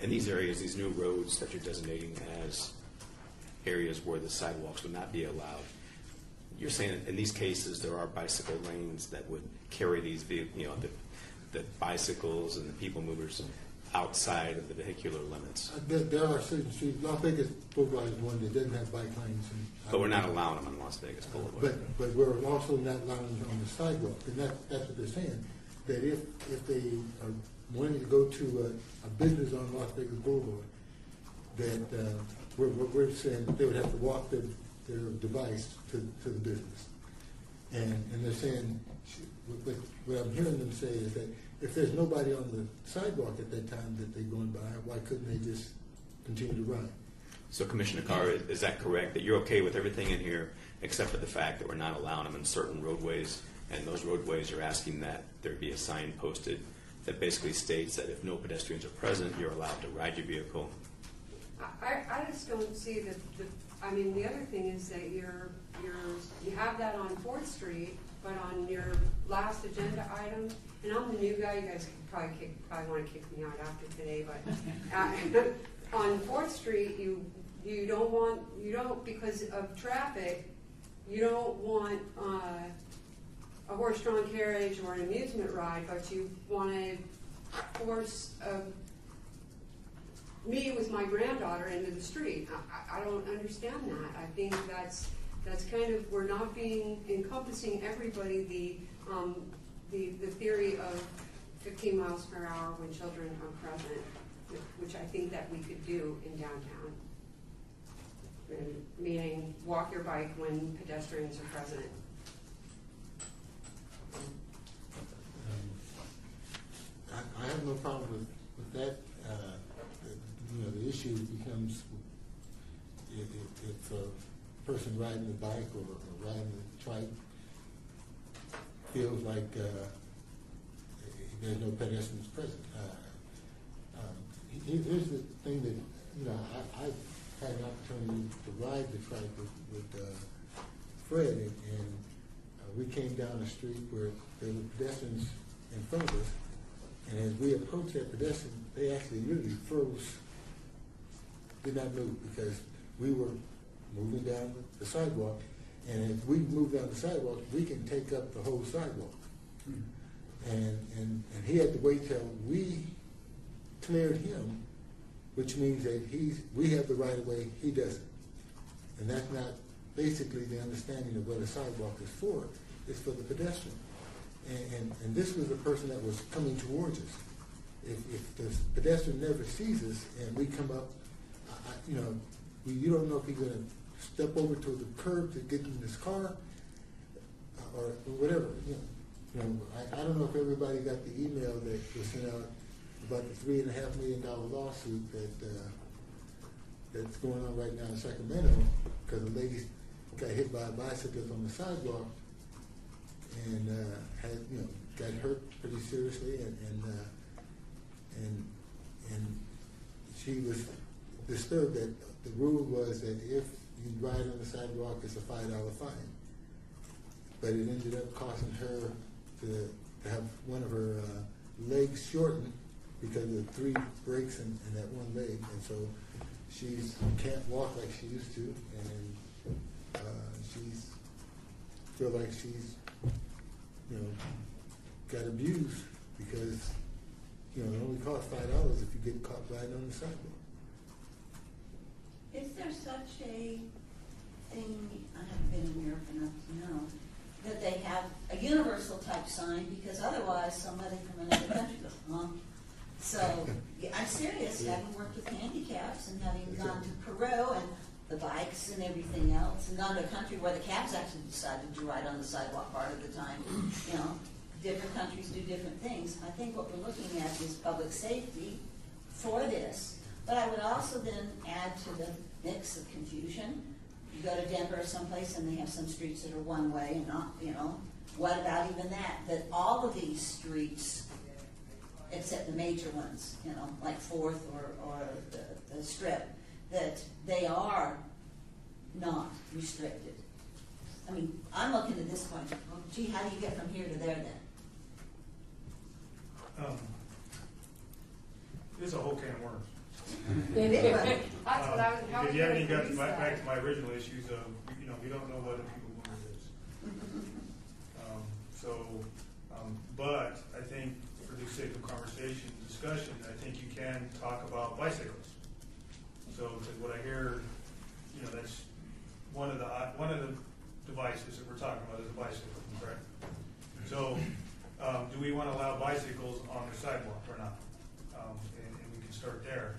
[SPEAKER 4] in these areas, these new roads that you're designating as areas where the sidewalks would not be allowed, you're saying in these cases there are bicycle lanes that would carry these, the bicycles and the people movers outside of the vehicular limits?
[SPEAKER 7] There are certain streets, Las Vegas Boulevard is one that doesn't have bike lanes.
[SPEAKER 4] But we're not allowing them on Las Vegas Boulevard.
[SPEAKER 7] But we're also not allowing them on the sidewalk, and that's what they're saying, that if they are wanting to go to a business on Las Vegas Boulevard, that we're saying that they would have to walk their device to the business. And they're saying, what I'm hearing them say is that if there's nobody on the sidewalk at that time that they're going by, why couldn't they just continue to ride?
[SPEAKER 4] So Commissioner Carr, is that correct, that you're okay with everything in here except for the fact that we're not allowing them in certain roadways, and those roadways are asking that there be a sign posted that basically states that if no pedestrians are present, you're allowed to ride your vehicle?
[SPEAKER 10] I just don't see I mean, the other thing is that you have that on 4th Street, but on your last agenda item, and I'm the new guy, you guys could probably want to kick me out after today, but on 4th Street, you don't, because of traffic, you don't want a horse-drawn carriage or an amusement ride, but you want to force me with my granddaughter into the street. I don't understand that. I think that's kind of, we're not being encompassing everybody, the theory of 15 miles per hour when children are present, which I think that we could do in downtown. Meaning walk your bike when pedestrians are present.
[SPEAKER 7] I have no problem with that. The issue becomes if a person riding the bike or riding the trike feels like there's no pedestrians present. Here's the thing that, I've had an opportunity to ride the trike with Fred, and we came down a street where there were pedestrians in front of us, and as we approached that pedestrian, they actually literally froze, did not move, because we were moving down the sidewalk, and if we move down the sidewalk, we can take up the whole sidewalk. And he had to wait till we cleared him, which means that we have the right of way, he doesn't. And that's not basically the understanding of what a sidewalk is for. It's for the pedestrian. And this was a person that was coming towards us. If the pedestrian never sees us and we come up, you don't know if he's going to step over to the curb to get in his car or whatever. I don't know if everybody got the email that was sent out about the $3.5 million lawsuit that's going on right now in Sacramento, because a lady got hit by a bicyclist on the sidewalk and got hurt pretty seriously, and she was disturbed that the rule was that if you ride on the sidewalk, it's a $5 fine. But it ended up costing her to have one of her legs shortened because of 3 breaks in that one leg, and so she can't walk like she used to, and she's feel like she's got abused because it only costs $5 if you get caught riding on the sidewalk.
[SPEAKER 12] Is there such a thing, I haven't been in Europe enough to know, that they have a universal type sign, because otherwise somebody from another country goes, huh? So I'm serious, having worked with handicaps and having gone to Peru and the bikes and everything else, and gone to a country where the cabs actually decided to ride on the sidewalk part of the time. You know, different countries do different things. I think what we're looking at is public safety for this. But I would also then add to the mix of confusion. You go to Denver or someplace and they have some streets that are one way and not, you know, what about even that? That all of these streets, except the major ones, you know, like Fourth or the Strip, that they are not restricted. I mean, I'm looking at this point, well, gee, how do you get from here to there then?
[SPEAKER 11] It's a whole can of worms.
[SPEAKER 10] That's what I was. how
[SPEAKER 11] If
[SPEAKER 10] was
[SPEAKER 11] you haven't
[SPEAKER 10] I
[SPEAKER 11] even got
[SPEAKER 10] gonna
[SPEAKER 11] back
[SPEAKER 10] use
[SPEAKER 11] to my original issues of, you know, we don't know what a people mover is. But I think for the sake of conversation, discussion, I think you can talk about bicycles. So, because what I hear, you know, that's one of the devices that we're talking about is a bicycle, correct? So, do we want to allow bicycles on the sidewalk or not? And we can start there.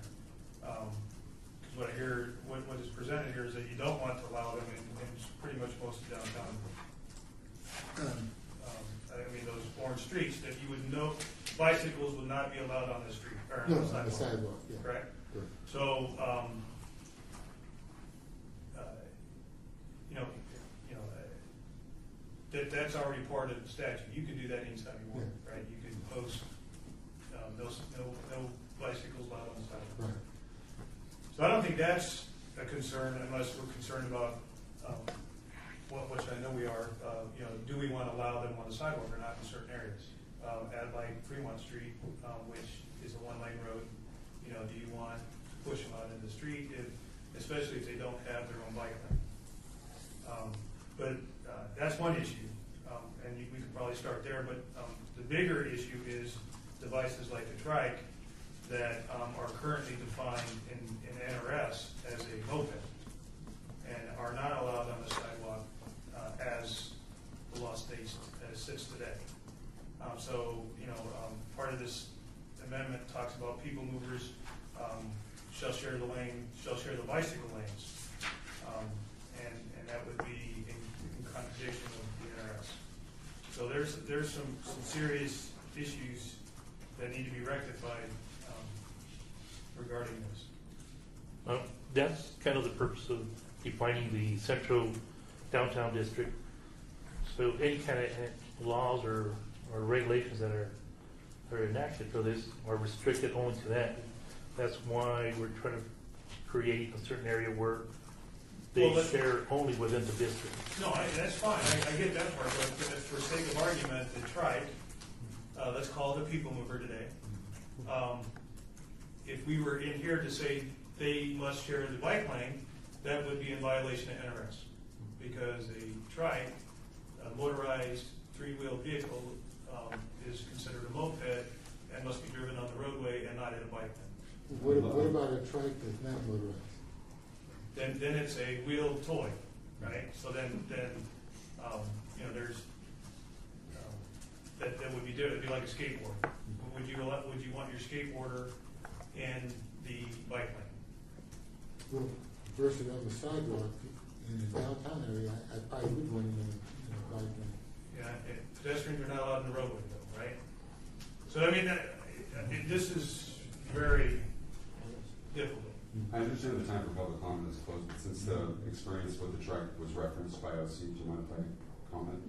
[SPEAKER 11] Because what I hear, what is presented here is that you don't want to allow them in pretty much most of downtown. I mean, those orange streets that you would know, bicycles would not be allowed on the street or
[SPEAKER 7] No,
[SPEAKER 11] on the
[SPEAKER 7] on the
[SPEAKER 11] sidewalk.
[SPEAKER 7] sidewalk, yeah.
[SPEAKER 11] Correct?
[SPEAKER 7] Correct.
[SPEAKER 11] So, that's already part of the statute. You can do that anytime you want, right? You can post no bicycles allowed on the sidewalk.
[SPEAKER 7] Right.
[SPEAKER 11] So I don't think that's a concern unless we're concerned about, which I know we are, do we want to allow them on the sidewalk or not in certain areas? At like Fremont Street, which is a one-lane road, you know, do you want to push them out into the street, especially if they don't have their own bike lane? But that's one issue, and we could probably start there. But the bigger issue is devices like the trike that are currently defined in NRS as a moped and are not allowed on the sidewalk as the law states as it sits today. So, part of this amendment talks about people movers shall share the bicycle lanes, and that would be in contradiction of the NRS. So there's some serious issues that need to be rectified regarding this.
[SPEAKER 14] That's kind of the purpose of defining the central downtown district. So any kind of laws or regulations that are enacted for this are restricted only to that. That's why we're trying to create a certain area where they share only within the district.
[SPEAKER 11] No, that's fine. I get that part, but for sake of argument, the trike, let's call it a people mover today. If we were in here to say they must share the bike lane, that would be in violation of NRS, because a trike, a motorized three-wheel vehicle, is considered a moped and must be driven on the roadway and not in a bike lane.
[SPEAKER 7] What about a trike that's not motorized?
[SPEAKER 11] Then it's a wheeled toy, right? So then there's that would be different. It'd be like a skateboard. Would you want your skateboarder in the bike lane?
[SPEAKER 7] Well, versus on the sidewalk in the downtown area, I probably would want him in a bike lane.
[SPEAKER 11] Yeah, pedestrians are not allowed in the roadway, though, right? So I mean, this is very difficult.
[SPEAKER 15] I understand the time for public comment is closed, but since the experience with the trike was referenced by OC, do you mind if I comment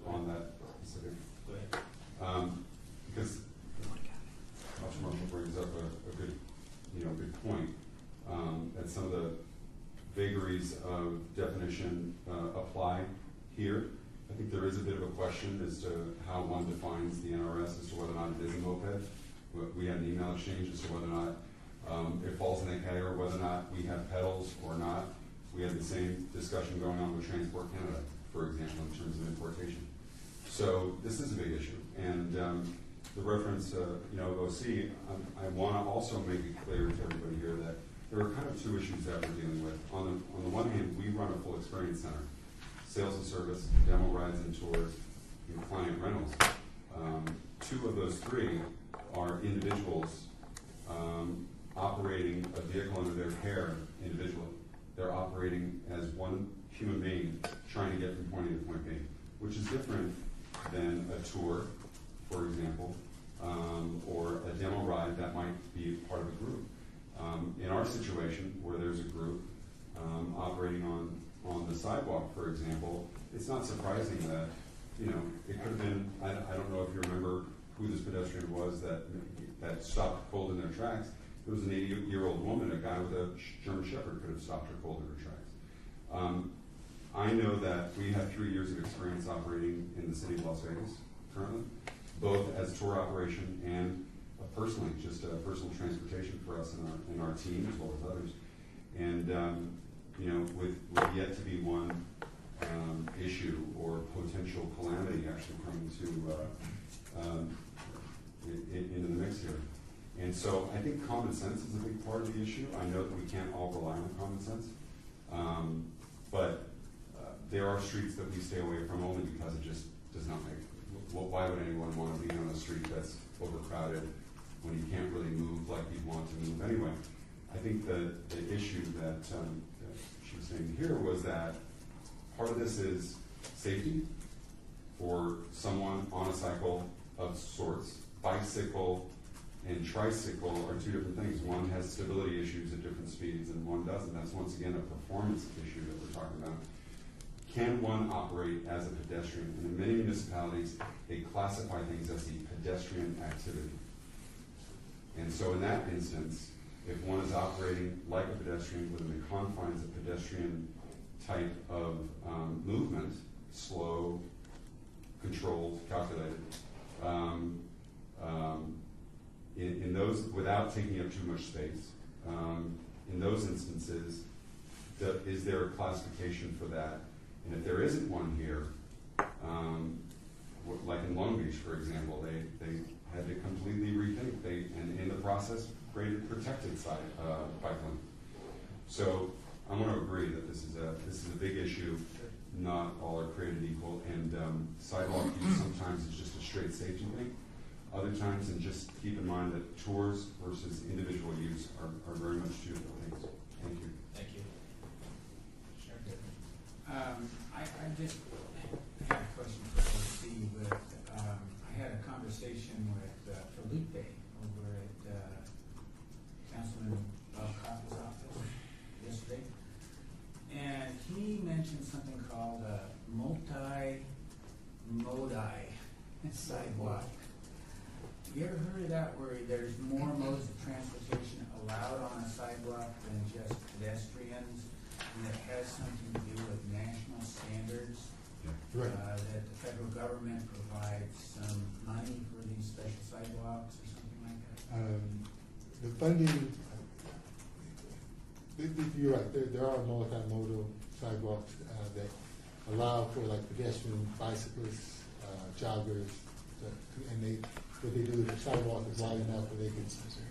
[SPEAKER 15] on that specific?
[SPEAKER 11] Go ahead.
[SPEAKER 15] Because Marshall brings up a good point. And some of the vagaries of definition apply here. I think there is a bit of a question as to how one defines the NRS as to whether or not it is a moped. We had an email exchange as to whether or not it falls in that category, whether or not we have pedals or not. We had the same discussion going on with Transport Canada, for example, in terms of importation. So this is a big issue. And the reference, OC, I want to also make it clear to everybody here that there are kind of two issues that we're dealing with. On the one hand, we run a full experience center, sales and service, demo rides and tours, and client rentals. Two of those three are individuals operating a vehicle under their care individually. they're operating as one human being trying to get from point A to point B, which is different than a tour, for example, or a demo ride that might be part of a group. In our situation, where there's a group operating on the sidewalk, for example, it's not surprising that, you know, it could have been, I don't know if you remember who this pedestrian was that stopped cold in their tracks. It was an 80-year-old woman. A guy with a German Shepherd could have stopped her cold in her tracks. I know that we have 3 years of experience operating in the city of Las Vegas currently, both as tour operation and personally, just personal transportation for us and our team as well as others. And you know, with yet to be one issue or potential calamity actually coming to into the mix here. And so I think common sense is a big part of the issue. I know that we can't all rely on common sense, but there are streets that we stay away from only because it just does not make. Why would anyone want to be on a street that's overcrowded when you can't really move like you want to move anyway? I think the issue that she was saying here was that part of this is safety for someone on a cycle of sorts. Bicycle and tricycle are two different things. One has stability issues at different speeds and one doesn't. That's once again a performance issue that we're talking about. Can one operate as a pedestrian? And in many municipalities, they classify things as a pedestrian activity. And so in that instance, if one is operating like a pedestrian within the confines of pedestrian type of movement, slow, controlled, calculated, in those, without taking up too much space, in those instances, is there a classification for that? And if there isn't one here, like in Long Beach, for example, they had to completely rethink. And in the process, created protected bike lane. So I'm going to agree that this is a big issue. Not all are created equal, and sidewalk use sometimes is just a straight safety thing. Other times, and just keep in mind that tours versus individual use are very much two different things. Thank you.
[SPEAKER 1] Thank you.
[SPEAKER 6] I just had a question for Steve. I had a conversation with Felipe over at Councilman Coppo's office yesterday, and he mentioned something called a multi-modi sidewalk. You ever heard of that, where there's more modes of transportation allowed on a sidewalk than just pedestrians, and it has something to do with national standards?
[SPEAKER 7] Right.
[SPEAKER 6] That the federal government provides some money for these special sidewalks or something like that?
[SPEAKER 7] The funding, you're right, there are multimodal sidewalks that allow for like pedestrians, bicyclists, joggers, and what they do is the sidewalk is wide enough where they can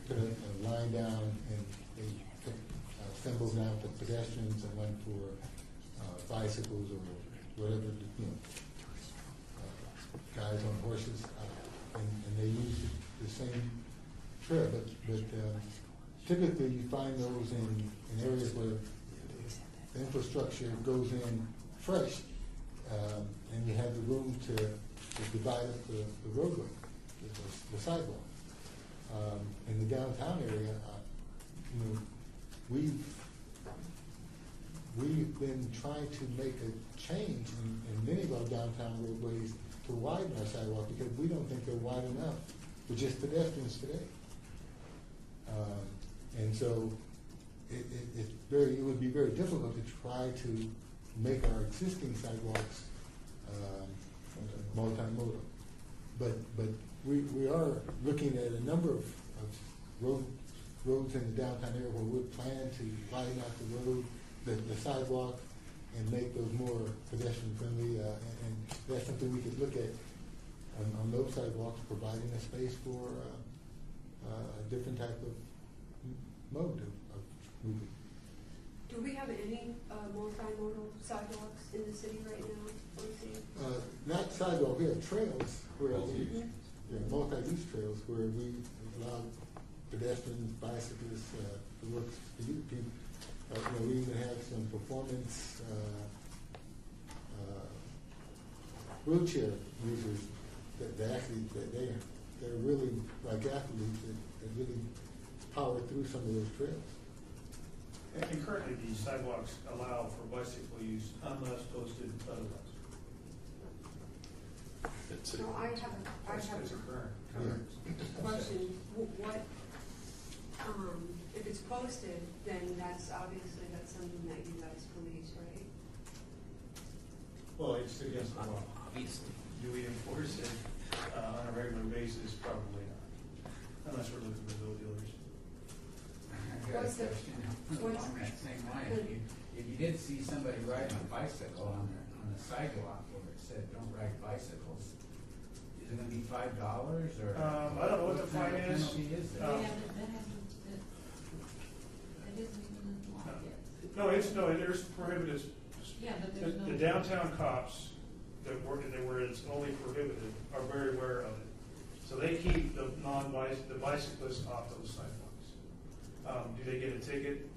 [SPEAKER 7] put a line down and they put symbols down for pedestrians and one for bicycles or whatever, guys on horses, and they use the same trail. But typically you find those in areas where the infrastructure goes in fresh, and you have the room to divide up the roadway, the sidewalk. In the downtown area, we've been trying to make a change in many of our downtown roadways to widen our sidewalk because we don't think they're wide enough for just pedestrians today. And so it would be very difficult to try to make our existing sidewalks multimodal. But we are looking at a number of roads in the downtown area where we plan to widen out the road, the sidewalk, and make those more pedestrian friendly. And that's something we could look at on those sidewalks, providing a space for a different type of mode of moving.
[SPEAKER 10] Do we have any multimodal sidewalks in the city right now?
[SPEAKER 7] Not sidewalk, we have trails where multi-use trails where we allow pedestrians, bicyclists to work. We even have some performance wheelchair users that actually they're really like athletes that really power through some of those trails.
[SPEAKER 11] And currently, the sidewalks allow for bicycle use unless posted otherwise.
[SPEAKER 4] That's it.
[SPEAKER 10] No, I have a
[SPEAKER 11] current.
[SPEAKER 10] question. What, if it's posted, then that's something that you guys police, right?
[SPEAKER 11] Well, it's against the law.
[SPEAKER 13] Obviously.
[SPEAKER 11] Do we enforce it on a regular basis? Probably not, unless we're looking for those dealers.
[SPEAKER 6] I got a question along that same line. If you did see somebody riding a bicycle on the sidewalk where it said "Don't ride bicycles," is it going to be $5 or?
[SPEAKER 11] I don't know what the fine is.
[SPEAKER 6] Penalty is there?
[SPEAKER 5] That isn't even in law yet.
[SPEAKER 11] There's prohibited.
[SPEAKER 5] Yeah, but there's no.
[SPEAKER 11] The downtown cops that work in there where it's only prohibited are very aware of it. So they keep the bicyclists off those sidewalks. Do they get a ticket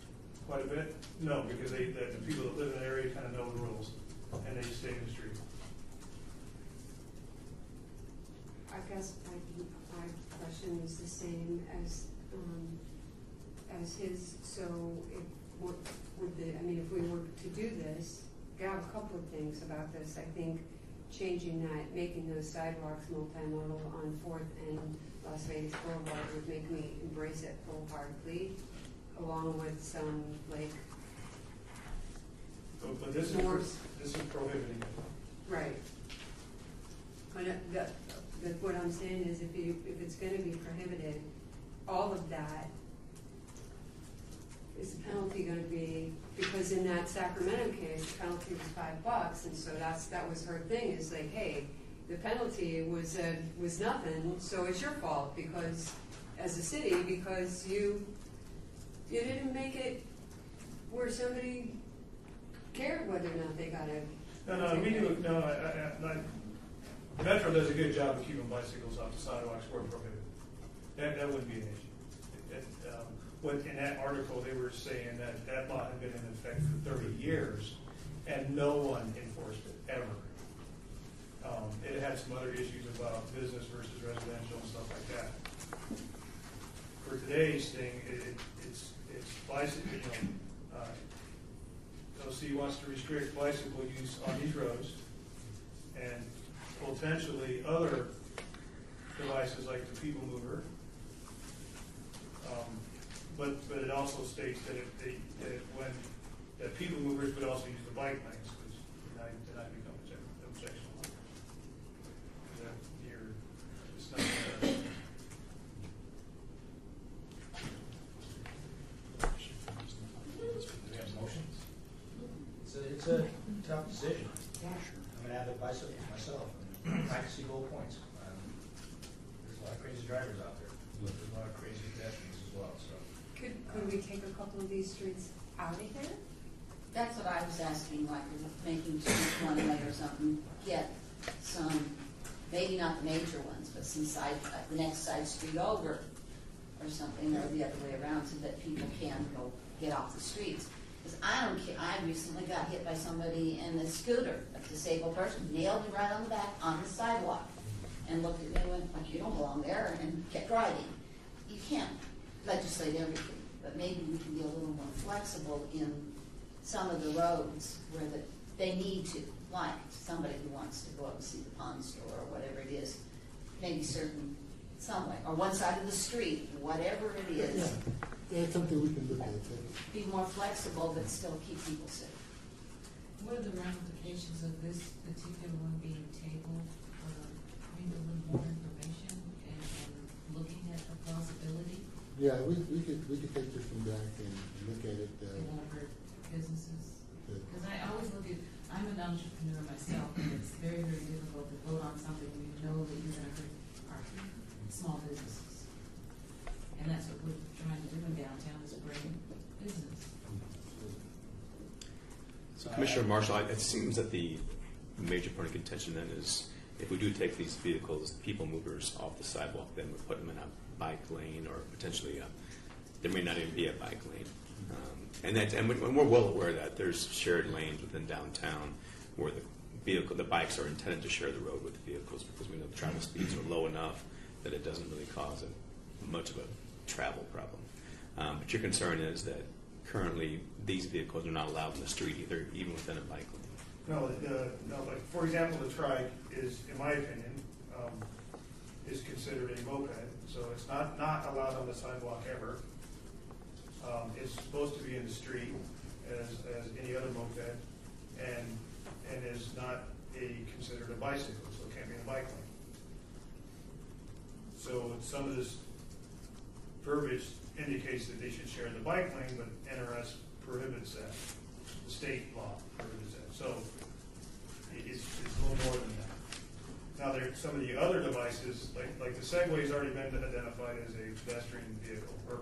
[SPEAKER 11] quite a bit? No, because the people that live in the area kind of know the rules and they stay in the street.
[SPEAKER 10] I guess my question is the same as his. So if we were to do this, I have a couple of things about this. I think changing that, making those sidewalks multimodal on 4th and Las Vegas Boulevard would make me embrace it wholeheartedly, along with some
[SPEAKER 11] But this is prohibiting it.
[SPEAKER 10] Right. But what I'm saying is if it's going to be prohibited, all of that, is the penalty going to be, because in that Sacramento case, the penalty was $5, and so that was her thing, is like, hey, the penalty was nothing, so it's your fault because, as a city, because you didn't make it where somebody cared whether or not they got it.
[SPEAKER 11] Metro does a good job of keeping bicycles off the sidewalks where prohibited. That wouldn't be an issue. In that article, they were saying that law had been in effect for 30 years, and no one enforced it, ever. It had some other issues about business versus residential and stuff like that. For today's thing, it's bicycle, OC wants to restrict bicycle use on these roads, and potentially other devices like the people mover. But it also states that that people movers would also use the bike lanes, which did not become objectionable. It's not.
[SPEAKER 1] Do we have motions? It's a tough decision. I'm an avid bicyclist myself, and I can see both points. There's a lot of crazy drivers out there. There's a lot of crazy pedestrians as well. So,
[SPEAKER 10] Could we take a couple of these streets out of here?
[SPEAKER 12] That's what I was asking, like making one way or something, get some, maybe not the major ones, but some side, the next side street over or something, or the other way around, so that people can go get off the streets. Because I don't care, I recently got hit by somebody in a scooter, a disabled person, nailed me right on the back on the sidewalk, and looked at me and went, like, you don't belong there, and kept driving. You can't legislate everything, but maybe we can be a little more flexible in some of the roads where they need to, like somebody who wants to go up and see the pawn store or whatever it is, maybe certain, some way, or one side of the street, whatever it is.
[SPEAKER 7] Yeah, it's something we can look at.
[SPEAKER 12] Be more flexible, but still keep people safe.
[SPEAKER 5] What are the ramifications of this particular one being tabled? Maybe a little more information and looking at the plausibility?
[SPEAKER 7] Yeah, we could take this one back and look at it.
[SPEAKER 5] It won't hurt businesses. Because I always look at, I'm an entrepreneur myself, and it's very, very difficult to vote on something when you know that you're going to hurt our small businesses. And that's what we're trying to do in downtown, is bring business.
[SPEAKER 4] So Commissioner Marshall, it seems that the major point of contention then is if we do take these vehicles, people movers off the sidewalk, then we put them in a bike lane or potentially there may not even be a bike lane. And we're well aware that there's shared lanes within downtown where the bikes are intended to share the road with the vehicles, because we know the travel speeds are low enough that it doesn't really cause much of a travel problem. But your concern is that currently these vehicles are not allowed in the street either, even within a bike lane.
[SPEAKER 11] No, like, for example, the trike is, in my opinion, is considered a moped, so it's not allowed on the sidewalk ever. It's supposed to be in the street as any other moped, and is not considered a bicycle, so it can't be in a bike lane. So some of this verbiage indicates that they should share the bike lane, but NRS prohibits that. The state law prohibits that. So it's a little more than that. Now, some of the other devices, like the Segway has already been identified as a pedestrian vehicle, or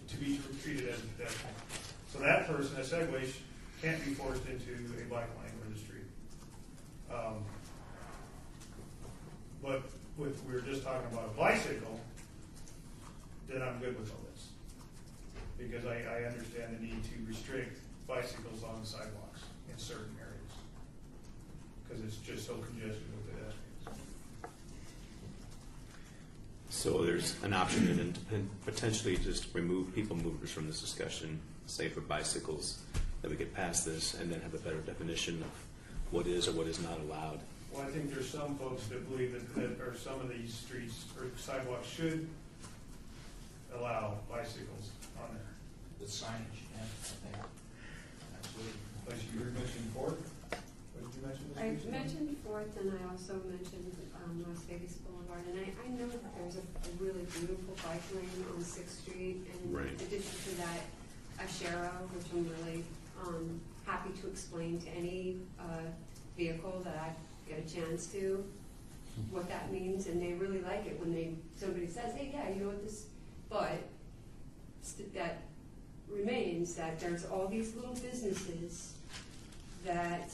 [SPEAKER 11] to be treated as a pedestrian. So that person, a Segway, can't be forced into a bike lane or the street. But if we were just talking about a bicycle, then I'm good with all this. Because I understand the need to restrict bicycles on the sidewalks in certain areas. Because it's just so congested with pedestrians.
[SPEAKER 4] So there's an option then to potentially just remove people movers from this discussion, say for bicycles, that we get past this and then have a better definition of what is or what is not allowed.
[SPEAKER 11] Well, I think there's some folks that believe that or some of these streets or sidewalks should allow bicycles on there.
[SPEAKER 1] With signage, yeah, I think. Absolutely.
[SPEAKER 11] Like you were mentioning Fourth? What did you mention?
[SPEAKER 10] I mentioned Fourth, and I also mentioned Las Vegas Boulevard, and I know that there's a really beautiful bike lane on 6th Street, and
[SPEAKER 4] Right.
[SPEAKER 10] in addition to that, Ashero, which I'm really happy to explain to any vehicle that I get a chance to what that means, and they really like it when somebody says, hey, yeah, you know what this, but that remains that there's all these little businesses that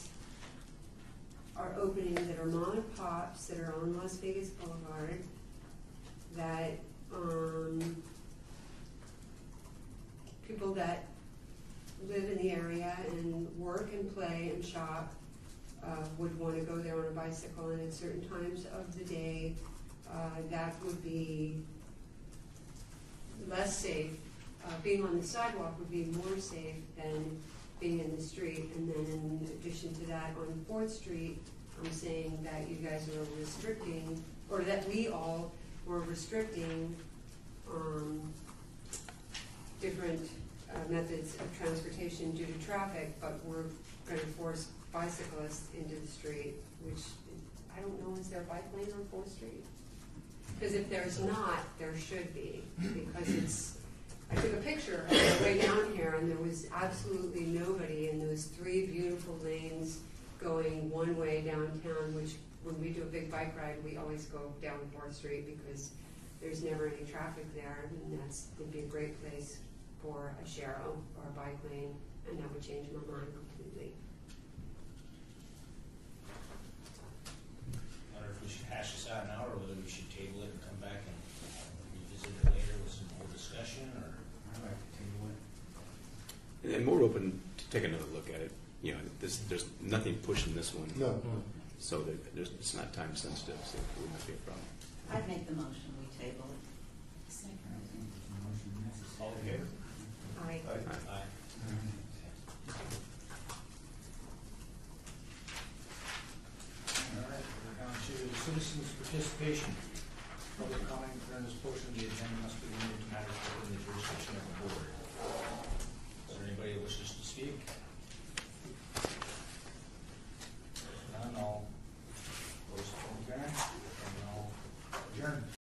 [SPEAKER 10] are opening, that are mom and pops, that are on Las Vegas Boulevard, that people that live in the area and work and play and shop would want to go there on a bicycle, and at certain times of the day that would be less safe. Being on the sidewalk would be more safe than being in the street. And then in addition to that, on 4th Street, I'm saying that you guys are restricting, or that we all were restricting different methods of transportation due to traffic, but we're going to force bicyclists into the street, which I don't know, is there a bike lane on 4th Street? Because if there's not, there should be, because I took a picture on the way down here, and there was absolutely nobody, and there was 3 beautiful lanes going one way downtown, which when we do a big bike ride, we always go down 4th Street because there's never any traffic there, and would be a great place for a Shero or a bike lane, and that would change my mind completely.
[SPEAKER 1] I wonder if we should hash this out now, or whether we should table it and come back and revisit it later with some more discussion, or?
[SPEAKER 6] I'd like to table it.
[SPEAKER 4] And we're open to take another look at it. You know, there's nothing pushing this one.
[SPEAKER 7] No.
[SPEAKER 4] So it's not time sensitive, so it would not be a problem.
[SPEAKER 12] I'd make the motion, we table it.
[SPEAKER 5] Second.
[SPEAKER 1] All in favor?
[SPEAKER 10] Aye.
[SPEAKER 1] Aye. All right, we're down to citizens' participation. Public comment during this portion of the agenda must be limited to matters within the jurisdiction of the board.